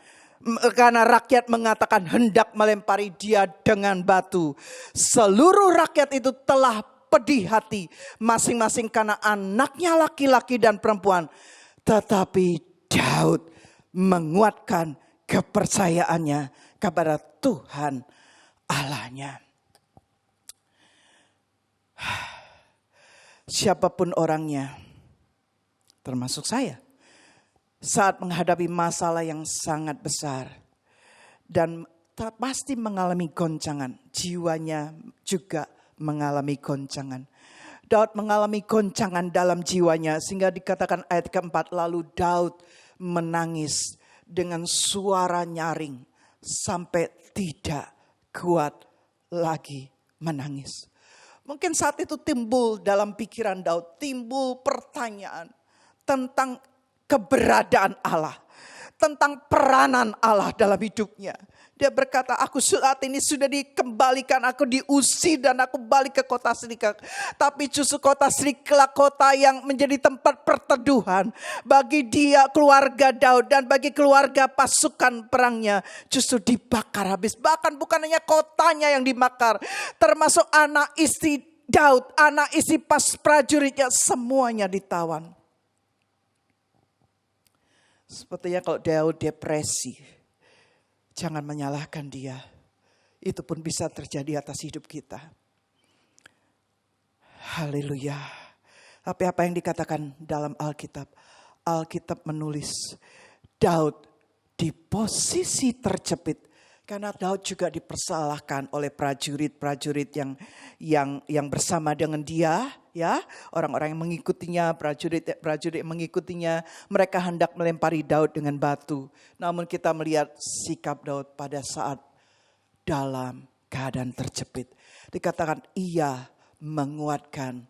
hendak melempari dia dengan batu. Seluruh rakyat itu telah pedih hati masing-masing karena anaknya laki-laki dan perempuan. Tetapi Daud menguatkan kepercayaannya kepada Tuhan Allahnya. Siapapun orangnya, termasuk saya, saat menghadapi masalah yang sangat besar dan pasti mengalami goncangan, jiwanya juga mengalami goncangan. Daud mengalami goncangan dalam jiwanya sehingga dikatakan ayat keempat, lalu Daud menangis dengan suara nyaring sampai tidak kuat lagi menangis. Mungkin saat itu timbul dalam pikiran Daud, timbul pertanyaan tentang keberadaan Allah, tentang peranan Allah dalam hidupnya. Dia berkata, aku saat ini sudah dikembalikan, aku diusir dan aku balik ke kota Siklak. Tapi justru kota Siklak kota yang menjadi tempat perteduhan bagi dia, keluarga Daud dan bagi keluarga pasukan perangnya justru dibakar habis. Bahkan bukan hanya kotanya yang dibakar, termasuk anak istri Daud, anak istri prajuritnya semuanya ditawan. Sepertinya kalau Daud depresi, jangan menyalahkan dia. Itu pun bisa terjadi atas hidup kita. Haleluya. Tapi apa yang dikatakan dalam Alkitab? Alkitab menulis Daud di posisi terjepit. Karena Daud juga dipersalahkan oleh prajurit-prajurit yang bersama dengan dia, ya, orang-orang yang mengikutinya, prajurit yang mengikutinya, mereka hendak melempari Daud dengan batu. Namun kita melihat sikap Daud pada saat dalam keadaan terjepit. Dikatakan ia menguatkan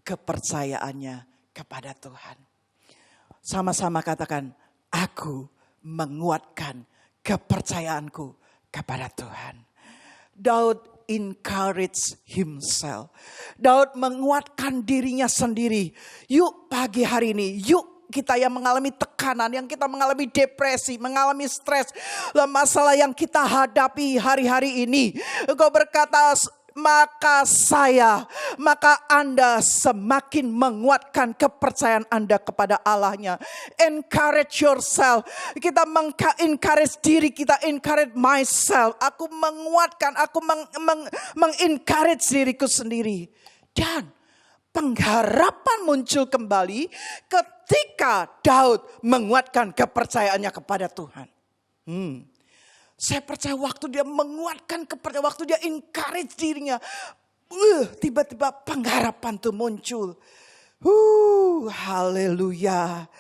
kepercayaannya kepada Tuhan. Sama-sama katakan, aku menguatkan kepercayaanku kepada Tuhan. Daud encourage himself. Daud menguatkan dirinya sendiri. Yuk pagi hari ini, yuk kita yang mengalami tekanan, yang kita mengalami depresi, mengalami stres, masalah yang kita hadapi hari-hari ini. Engkau berkata, maka Anda semakin menguatkan kepercayaan Anda kepada Allahnya. Encourage yourself. Kita encourage diri kita, encourage myself. Aku menguatkan, aku mengencourage diriku sendiri. Dan pengharapan muncul kembali ketika Daud menguatkan kepercayaannya kepada Tuhan. Saya percaya waktu dia menguatkan kepercayaan, waktu dia encourage dirinya, tiba-tiba pengharapan tuh muncul. Haleluya.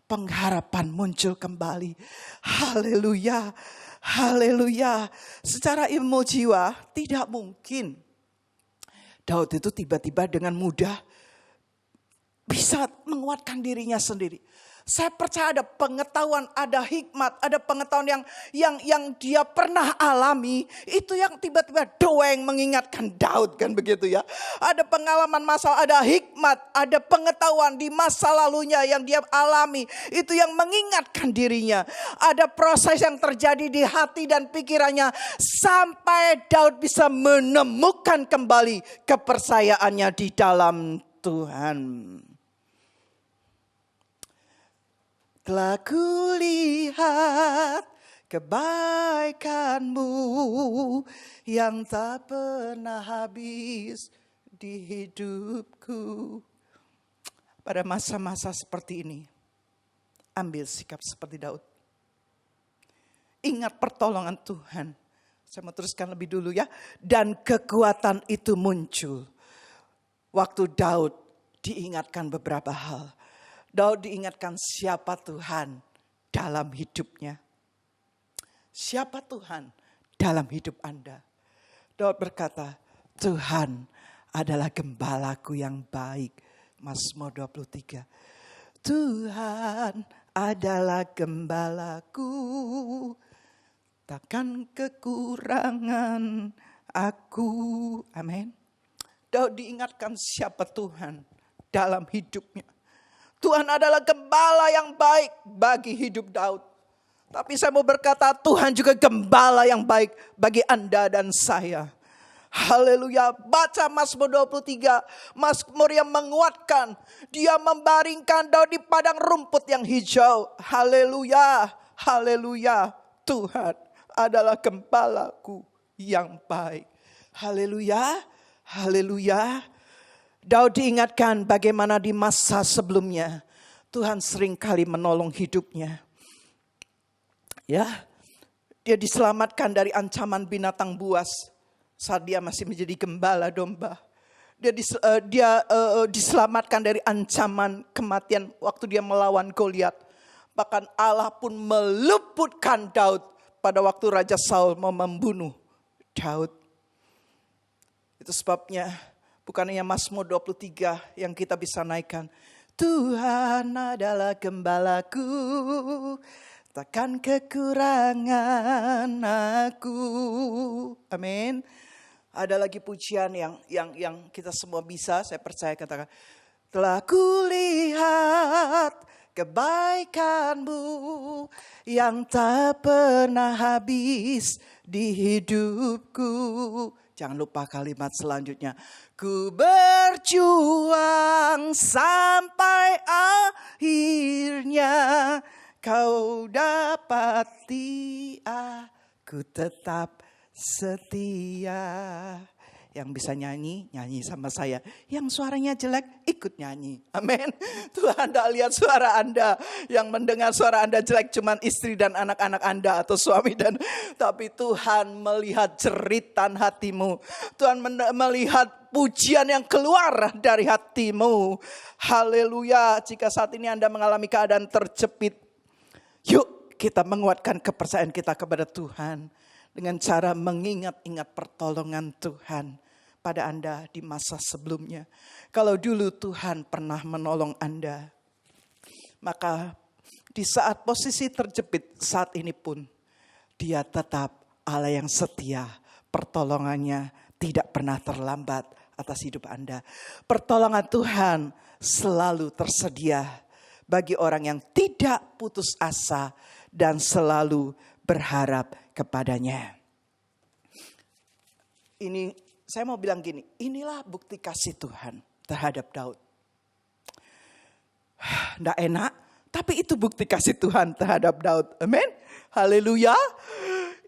Pengharapan muncul kembali. Haleluya. Haleluya. Secara ilmu jiwa tidak mungkin Daud itu tiba-tiba dengan mudah bisa menguatkan dirinya sendiri. Saya percaya ada pengetahuan, ada hikmat, ada pengetahuan yang dia pernah alami. Itu yang tiba-tiba doeng mengingatkan Daud, kan begitu ya. Ada pengalaman masalah, ada hikmat, ada pengetahuan di masa lalunya yang dia alami. Itu yang mengingatkan dirinya. Ada proses yang terjadi di hati dan pikirannya. Sampai Daud bisa menemukan kembali kepercayaannya di dalam Tuhan. Telah kulihat kebaikan-Mu yang tak pernah habis di hidupku. Pada masa-masa seperti ini, ambil sikap seperti Daud. Ingat pertolongan Tuhan. Saya mau teruskan lebih dulu ya. Dan kekuatan itu muncul waktu Daud diingatkan beberapa hal. Daud diingatkan siapa Tuhan dalam hidupnya. Siapa Tuhan dalam hidup Anda? Daud berkata, Tuhan adalah gembalaku yang baik. Mazmur 23. Tuhan adalah gembalaku, takkan kekurangan aku. Amin. Daud diingatkan siapa Tuhan dalam hidupnya. Tuhan adalah gembala yang baik bagi hidup Daud. Tapi saya mau berkata Tuhan juga gembala yang baik bagi Anda dan saya. Haleluya. Baca Mazmur 23. Mazmur yang menguatkan. Dia membaringkan Daud di padang rumput yang hijau. Haleluya. Haleluya. Tuhan adalah gembalaku yang baik. Haleluya. Haleluya. Daud diingatkan bagaimana di masa sebelumnya Tuhan seringkali menolong hidupnya. Ya, dia diselamatkan dari ancaman binatang buas saat dia masih menjadi gembala domba. Dia diselamatkan dari ancaman kematian waktu dia melawan Goliat. Bahkan Allah pun meluputkan Daud pada waktu Raja Saul mau membunuh Daud. Itu sebabnya bukannya Mazmur 23 yang kita bisa naikkan. Tuhan adalah gembalaku, takkan kekurangan aku. Amin. Ada lagi pujian yang kita semua bisa, saya percaya, katakan. Telah kulihat kebaikan-Mu yang tak pernah habis di hidupku. Jangan lupa kalimat selanjutnya. Ku berjuang sampai akhirnya, Kau dapati aku tetap setia. Yang bisa nyanyi sama saya. Yang suaranya jelek, ikut nyanyi. Amin. Tuhan tidak lihat suara Anda. Yang mendengar suara Anda jelek cuman istri dan anak-anak Anda atau suami. Tapi Tuhan melihat jeritan hatimu. Tuhan melihat pujian yang keluar dari hatimu. Haleluya. Jika saat ini Anda mengalami keadaan terjepit, yuk kita menguatkan kepercayaan kita kepada Tuhan. Dengan cara mengingat-ingat pertolongan Tuhan pada Anda di masa sebelumnya. Kalau dulu Tuhan pernah menolong Anda, maka di saat posisi terjepit saat ini pun, Dia tetap Allah yang setia. Pertolongannya tidak pernah terlambat atas hidup Anda. Pertolongan Tuhan selalu tersedia bagi orang yang tidak putus asa dan selalu berharap kepadanya. Ini saya mau bilang gini, inilah bukti kasih Tuhan terhadap Daud. Nggak enak, tapi itu bukti kasih Tuhan terhadap Daud. Amin. Haleluya.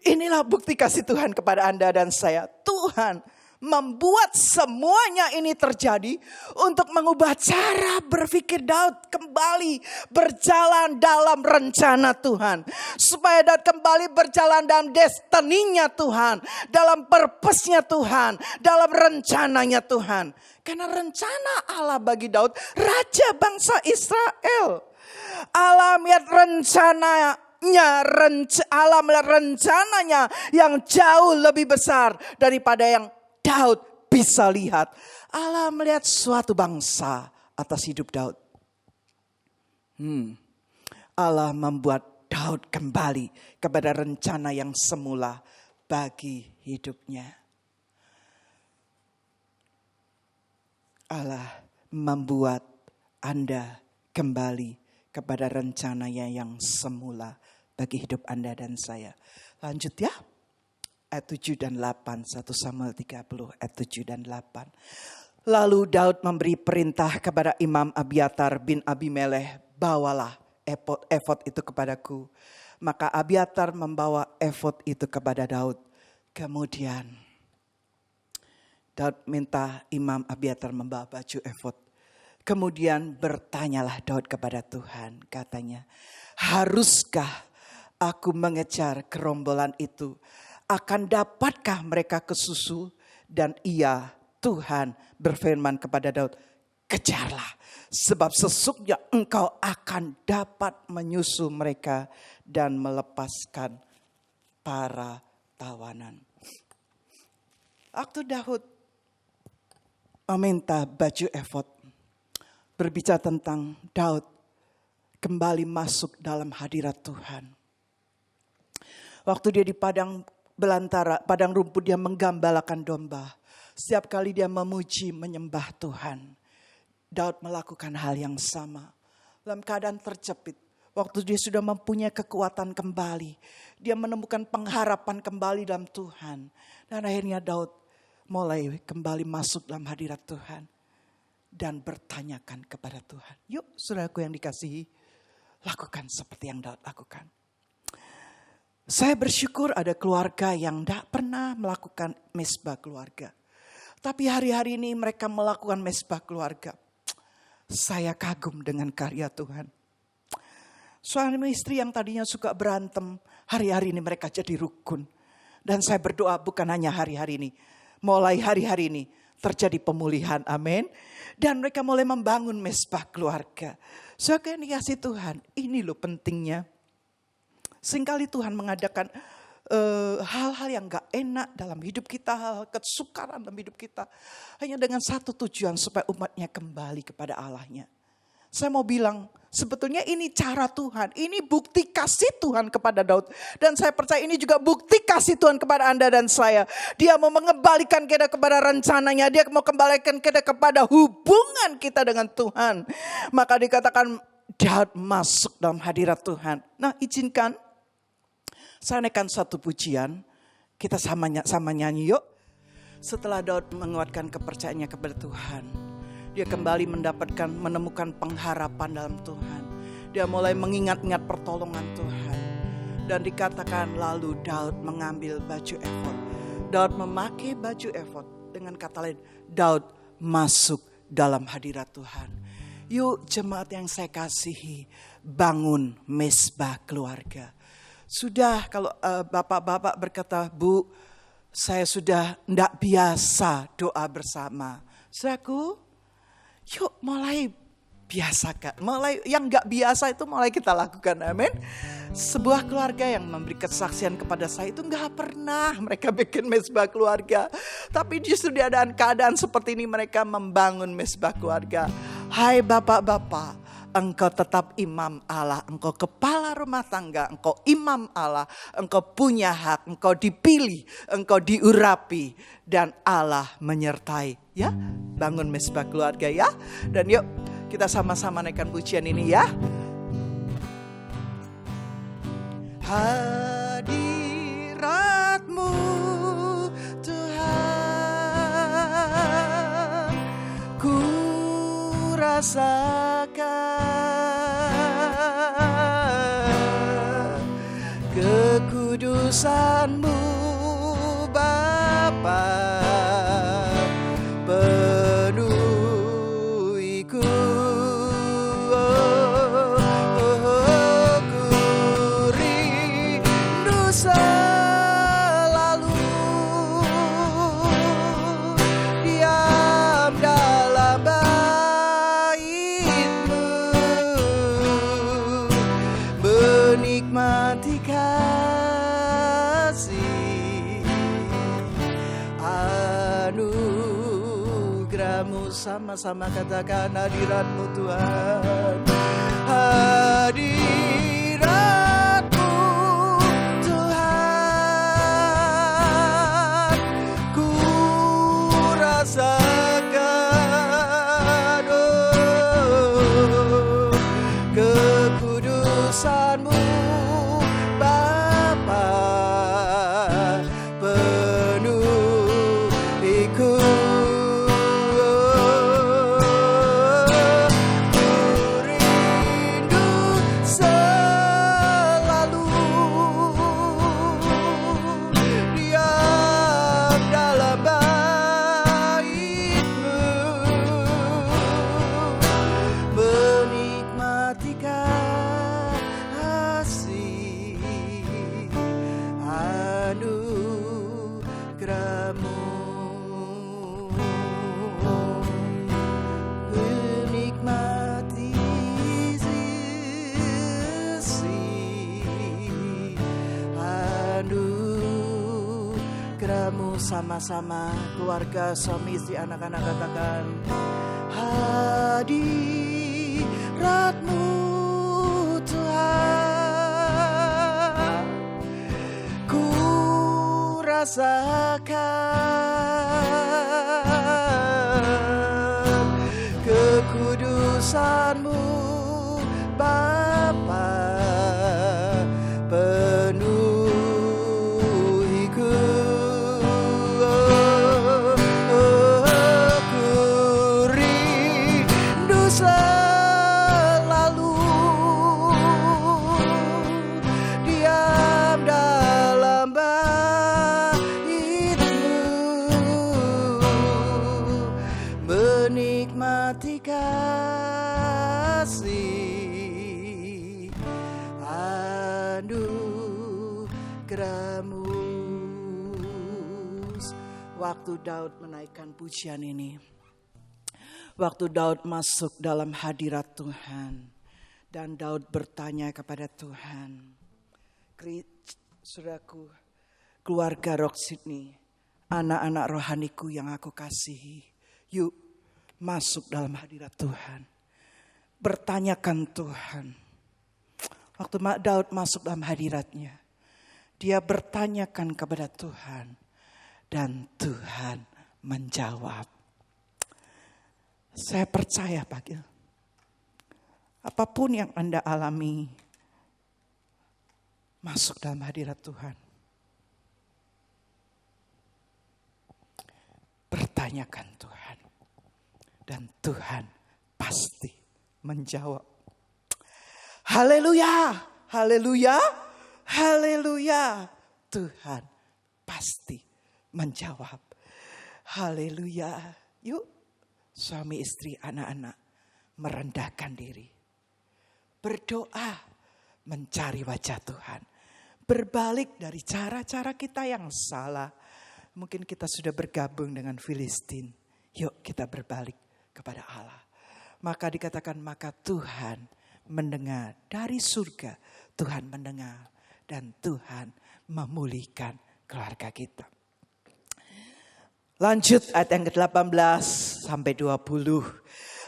Inilah bukti kasih Tuhan kepada Anda dan saya. Tuhan membuat semuanya ini terjadi untuk mengubah cara berpikir Daud kembali berjalan dalam rencana Tuhan. Supaya Daud kembali berjalan dalam destininya Tuhan, dalam purpose-nya Tuhan, dalam rencananya Tuhan. Karena rencana Allah bagi Daud, raja bangsa Israel. Allah melihat Allah melihat rencananya yang jauh lebih besar daripada yang Daud bisa lihat. Allah melihat suatu bangsa atas hidup Daud. Allah membuat Daud kembali kepada rencana yang semula bagi hidupnya. Allah membuat Anda kembali kepada rencananya yang semula bagi hidup Anda dan saya. Lanjut ya. Ayat 7 dan 8. 1 Samuel 30 ayat 7 dan 8. Lalu Daud memberi perintah kepada Imam Abiatar bin Abimelech. Bawalah efod itu kepadaku. Maka Abiatar membawa efod itu kepada Daud. Kemudian Daud minta Imam Abiatar membawa baju efod. Kemudian bertanyalah Daud kepada Tuhan. Katanya, haruskah aku mengejar gerombolan itu? Akan dapatkah mereka kesusul? Dan ia, Tuhan, berfirman kepada Daud, kejarlah. Sebab sesungguhnya engkau akan dapat menyusul mereka dan melepaskan para tawanan. Waktu Daud meminta baju efod, berbicara tentang Daud kembali masuk dalam hadirat Tuhan. Waktu dia di padang belantara, padang rumput, dia menggembalakan domba. Setiap kali dia memuji, menyembah Tuhan, Daud melakukan hal yang sama. Dalam keadaan terjepit, waktu dia sudah mempunyai kekuatan kembali, dia menemukan pengharapan kembali dalam Tuhan. Dan akhirnya Daud mulai kembali masuk dalam hadirat Tuhan dan bertanyakan kepada Tuhan. Yuk saudaraku yang dikasihi, lakukan seperti yang Daud lakukan. Saya bersyukur ada keluarga yang tidak pernah melakukan mesbah keluarga. Tapi hari-hari ini mereka melakukan mesbah keluarga. Saya kagum dengan karya Tuhan. Suami istri yang tadinya suka berantem, hari-hari ini mereka jadi rukun. Dan saya berdoa bukan hanya hari-hari ini, mulai hari-hari ini terjadi pemulihan, amin. Dan mereka mulai membangun mesbah keluarga. Saudara yang dikasih Tuhan, ini loh pentingnya. Seringkali Tuhan mengadakan hal-hal yang gak enak dalam hidup kita, hal-hal kesukaran dalam hidup kita. Hanya dengan satu tujuan, supaya umatnya kembali kepada Allahnya. Saya mau bilang, sebetulnya ini cara Tuhan. Ini bukti kasih Tuhan kepada Daud. Dan saya percaya ini juga bukti kasih Tuhan kepada Anda dan saya. Dia mau mengembalikan kita kepada rencananya. Dia mau kembalikan kita kepada hubungan kita dengan Tuhan. Maka dikatakan Daud masuk dalam hadirat Tuhan. Nah, izinkan saya naikkan satu pujian. Kita sama nyanyi yuk. Setelah Daud menguatkan kepercayaannya kepada Tuhan, dia kembali menemukan pengharapan dalam Tuhan. Dia mulai mengingat-ingat pertolongan Tuhan. Dan dikatakan lalu Daud mengambil baju efod. Daud memakai baju efod. Dengan kata lain, Daud masuk dalam hadirat Tuhan. Yuk jemaat yang saya kasihi, bangun mesbah keluarga. Sudah kalau bapak-bapak berkata, Bu, saya sudah tidak biasa doa bersama. Saudaraku, yuk mulai biasakan. Mulai yang gak biasa itu mulai kita lakukan, amin. Sebuah keluarga yang memberi kesaksian kepada saya itu gak pernah mereka bikin mesbah keluarga. Tapi justru di keadaan seperti ini mereka membangun mesbah keluarga. Hai bapak-bapak, engkau tetap imam Allah, engkau kepala rumah tangga, engkau imam Allah, engkau punya hak, engkau dipilih, engkau diurapi, dan Allah menyertai. Ya, bangun mesbah keluarga ya. Dan yuk kita sama-sama naikkan pujian ini ya. Hadirat-Mu Tuhan, ku rasakan kekudusan-Mu Bapa. anugerah-Mu, sama-sama katakan hadirat-Mu Tuhan. Hadirat-Mu Tuhan, ku rasakan kekudusan-Mu Bapa, penuhiku. Sama-sama keluarga, suami, istri, anak-anak katakan hadirat-Mu Tuhan, ku rasakan kekudusan-Mu Bapa, penuhiku. Selalu diam dalam bait-Mu, menikmati kasih anugerah-Mu. Waktu Daud menaikkan pujian ini, waktu Daud masuk dalam hadirat Tuhan dan Daud bertanya kepada Tuhan, saudaraku, keluarga Rock Sydney, anak-anak rohaniku yang aku kasihi, yuk masuk dalam hadirat Tuhan. Bertanyakan Tuhan. Waktu Daud masuk dalam hadiratnya, dia bertanyakan kepada Tuhan dan Tuhan menjawab. Saya percaya Pak, apapun yang Anda alami, masuk dalam hadirat Tuhan. Bertanyakan Tuhan. Dan Tuhan pasti menjawab. Haleluya, haleluya, haleluya. Tuhan pasti menjawab. Haleluya. Yuk. Suami, istri, anak-anak merendahkan diri. Berdoa mencari wajah Tuhan. Berbalik dari cara-cara kita yang salah. Mungkin kita sudah bergabung dengan Filistin. Yuk kita berbalik kepada Allah. Maka dikatakan maka Tuhan mendengar dari surga. Tuhan mendengar dan Tuhan memulihkan keluarga kita. Lanjut ayat yang ke-18 sampai 20.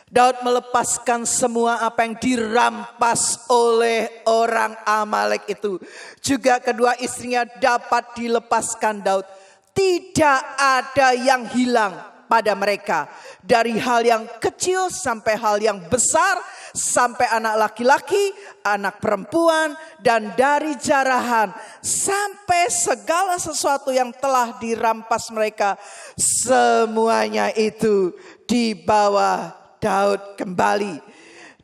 Daud melepaskan semua apa yang dirampas oleh orang Amalek itu. Juga kedua istrinya dapat dilepaskan Daud. Tidak ada yang hilang pada mereka. Dari hal yang kecil sampai hal yang besar. Sampai anak laki-laki, anak perempuan, dan dari jarahan. Sampai segala sesuatu yang telah dirampas mereka. Semuanya itu dibawa Daud kembali.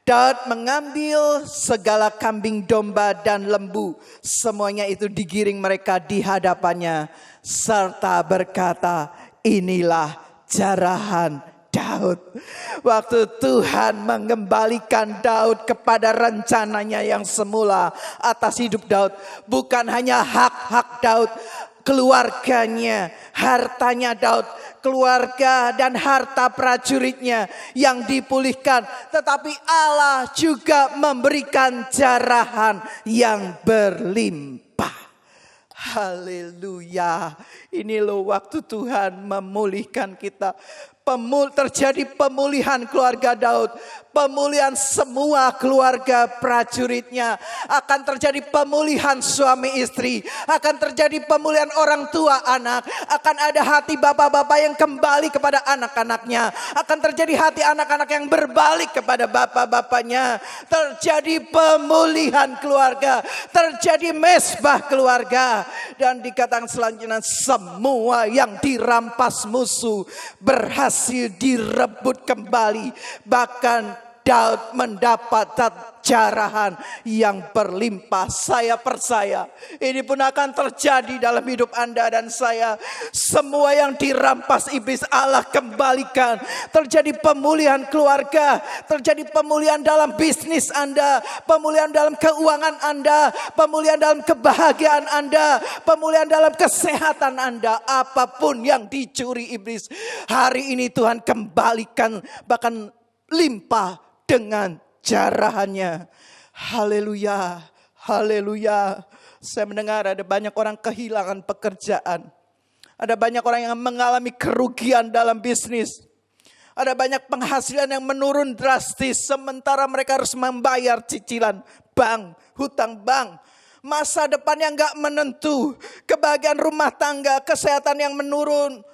Daud mengambil segala kambing domba dan lembu. Semuanya itu digiring mereka di hadapannya. Serta berkata, inilah jarahan Daud. Waktu Tuhan mengembalikan Daud kepada rencananya yang semula atas hidup Daud. Bukan hanya hak-hak Daud, keluarganya, hartanya Daud, keluarga dan harta prajuritnya yang dipulihkan. Tetapi Allah juga memberikan jarahan yang berlimpah. Haleluya. Ini loh waktu Tuhan memulihkan kita. terjadi pemulihan keluarga Daud, pemulihan semua keluarga prajuritnya, akan terjadi pemulihan suami istri, akan terjadi pemulihan orang tua anak, akan ada hati bapak-bapak yang kembali kepada anak-anaknya, akan terjadi hati anak-anak yang berbalik kepada bapak-bapaknya, terjadi pemulihan keluarga, terjadi mesbah keluarga. Dan dikatakan selanjutnya, semua yang dirampas musuh berhasil direbut kembali. Bahkan Daud mendapat jarahan yang berlimpah. Saya percaya ini pun akan terjadi dalam hidup Anda dan saya. Semua yang dirampas iblis Allah kembalikan. Terjadi pemulihan keluarga, terjadi pemulihan dalam bisnis Anda, pemulihan dalam keuangan Anda, pemulihan dalam kebahagiaan Anda, pemulihan dalam kesehatan Anda. Apapun yang dicuri iblis, hari ini Tuhan kembalikan, bahkan limpah dengan jarahannya. Haleluya, haleluya. Saya mendengar ada banyak orang kehilangan pekerjaan. Ada banyak orang yang mengalami kerugian dalam bisnis. Ada banyak penghasilan yang menurun drastis, sementara mereka harus membayar cicilan bank, hutang bank. Masa depan yang gak menentu, kebahagiaan rumah tangga, kesehatan yang menurun.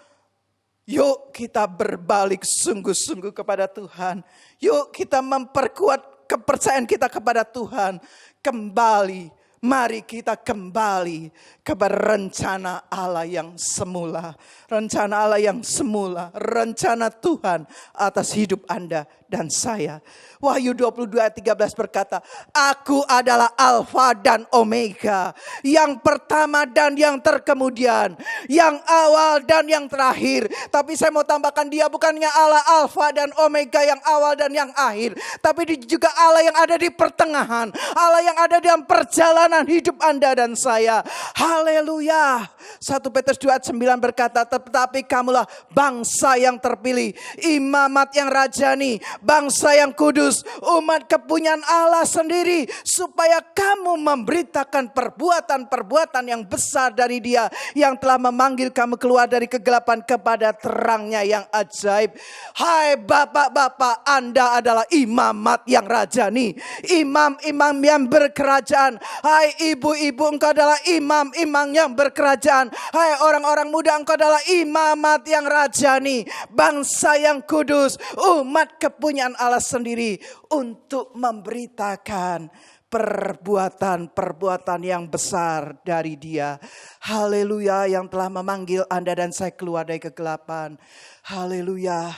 Yuk kita berbalik sungguh-sungguh kepada Tuhan. Yuk kita memperkuat kepercayaan kita kepada Tuhan. Kembali, mari kita kembali kepada rencana Allah yang semula. Rencana Allah yang semula, rencana Tuhan atas hidup Anda dan saya. Wahyu 22 ayat 13 berkata, Aku adalah Alfa dan Omega, yang pertama dan yang terkemudian, yang awal dan yang terakhir. Tapi saya mau tambahkan, dia bukannya Allah Alfa dan Omega, yang awal dan yang akhir, tapi dia juga Allah yang ada di pertengahan, Allah yang ada dalam perjalanan hidup Anda dan saya. Haleluya. 1 Petrus 2 ayat 9 berkata, tetapi kamulah bangsa yang terpilih, imamat yang rajani, bangsa yang kudus, umat kepunyaan Allah sendiri, supaya kamu memberitakan perbuatan-perbuatan yang besar dari Dia yang telah memanggil kamu keluar dari kegelapan kepada terangnya yang ajaib. Hai bapak-bapak, Anda adalah imamat yang rajani, imam-imam yang berkerajaan. Hai ibu-ibu, engkau adalah imam-imam yang berkerajaan. Hai orang-orang muda, engkau adalah imamat yang rajani, bangsa yang kudus, umat kepunyaan Allah sendiri, untuk memberitakan perbuatan-perbuatan yang besar dari Dia. Haleluya, yang telah memanggil Anda dan saya keluar dari kegelapan. Haleluya.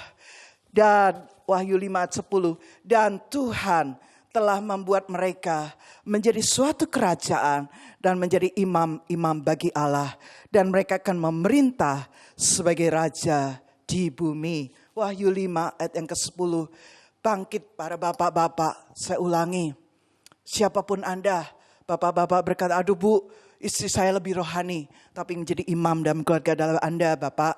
Dan Wahyu 5 ayat 10, dan Tuhan telah membuat mereka menjadi suatu kerajaan dan menjadi imam-imam bagi Allah, dan mereka akan memerintah sebagai raja di bumi. Wahyu 5 ayat yang ke-10. Bangkit para bapak-bapak, saya ulangi. Siapapun Anda, bapak-bapak berkata, aduh Bu, istri saya lebih rohani, tapi menjadi imam dalam keluarga dalam Anda, Bapak.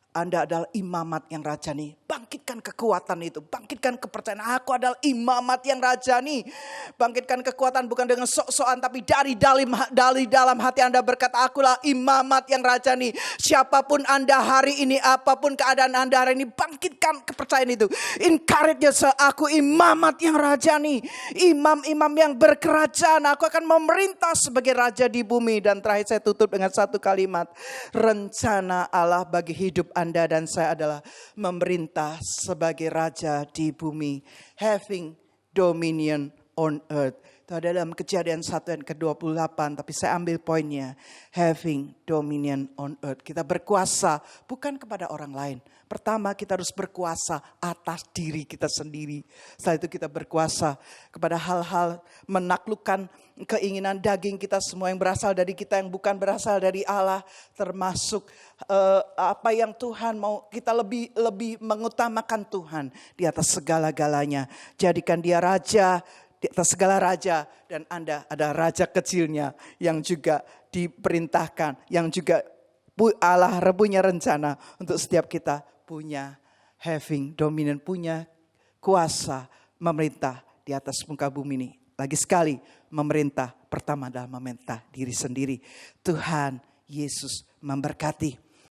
Anda adalah imamat yang rajani. Bangkitkan kekuatan itu. Bangkitkan kepercayaan. Aku adalah imamat yang rajani. Bangkitkan kekuatan bukan dengan sok-sokan, tapi dari dalam hati Anda berkata, akulah imamat yang rajani. Siapapun Anda hari ini, apapun keadaan Anda hari ini, bangkitkan kepercayaan itu. Encourage yourself, aku imamat yang rajani. Imam-imam yang berkerajaan. Aku akan memerintah sebagai raja di bumi. Dan terakhir saya tutup dengan satu kalimat. Rencana Allah bagi hidup Anda dan saya adalah memerintah sebagai raja di bumi. Having dominion on earth. Itu ada dalam Kejadian 1 ayat ke-28. Tapi saya ambil poinnya. Having dominion on earth. Kita berkuasa bukan kepada orang lain. Pertama kita harus berkuasa atas diri kita sendiri. Setelah itu kita berkuasa kepada hal-hal menaklukkan keinginan daging kita semua yang berasal dari kita, yang bukan berasal dari Allah. Termasuk apa yang Tuhan mau, kita lebih mengutamakan Tuhan di atas segala-galanya. Jadikan Dia raja di atas segala raja, dan Anda ada raja kecilnya yang juga diperintahkan, yang juga Allah punya rencana untuk setiap kita punya having dominion, punya kuasa memerintah di atas muka bumi ini. Lagi sekali, memerintah pertama adalah memerintah diri sendiri. Tuhan Yesus memberkati.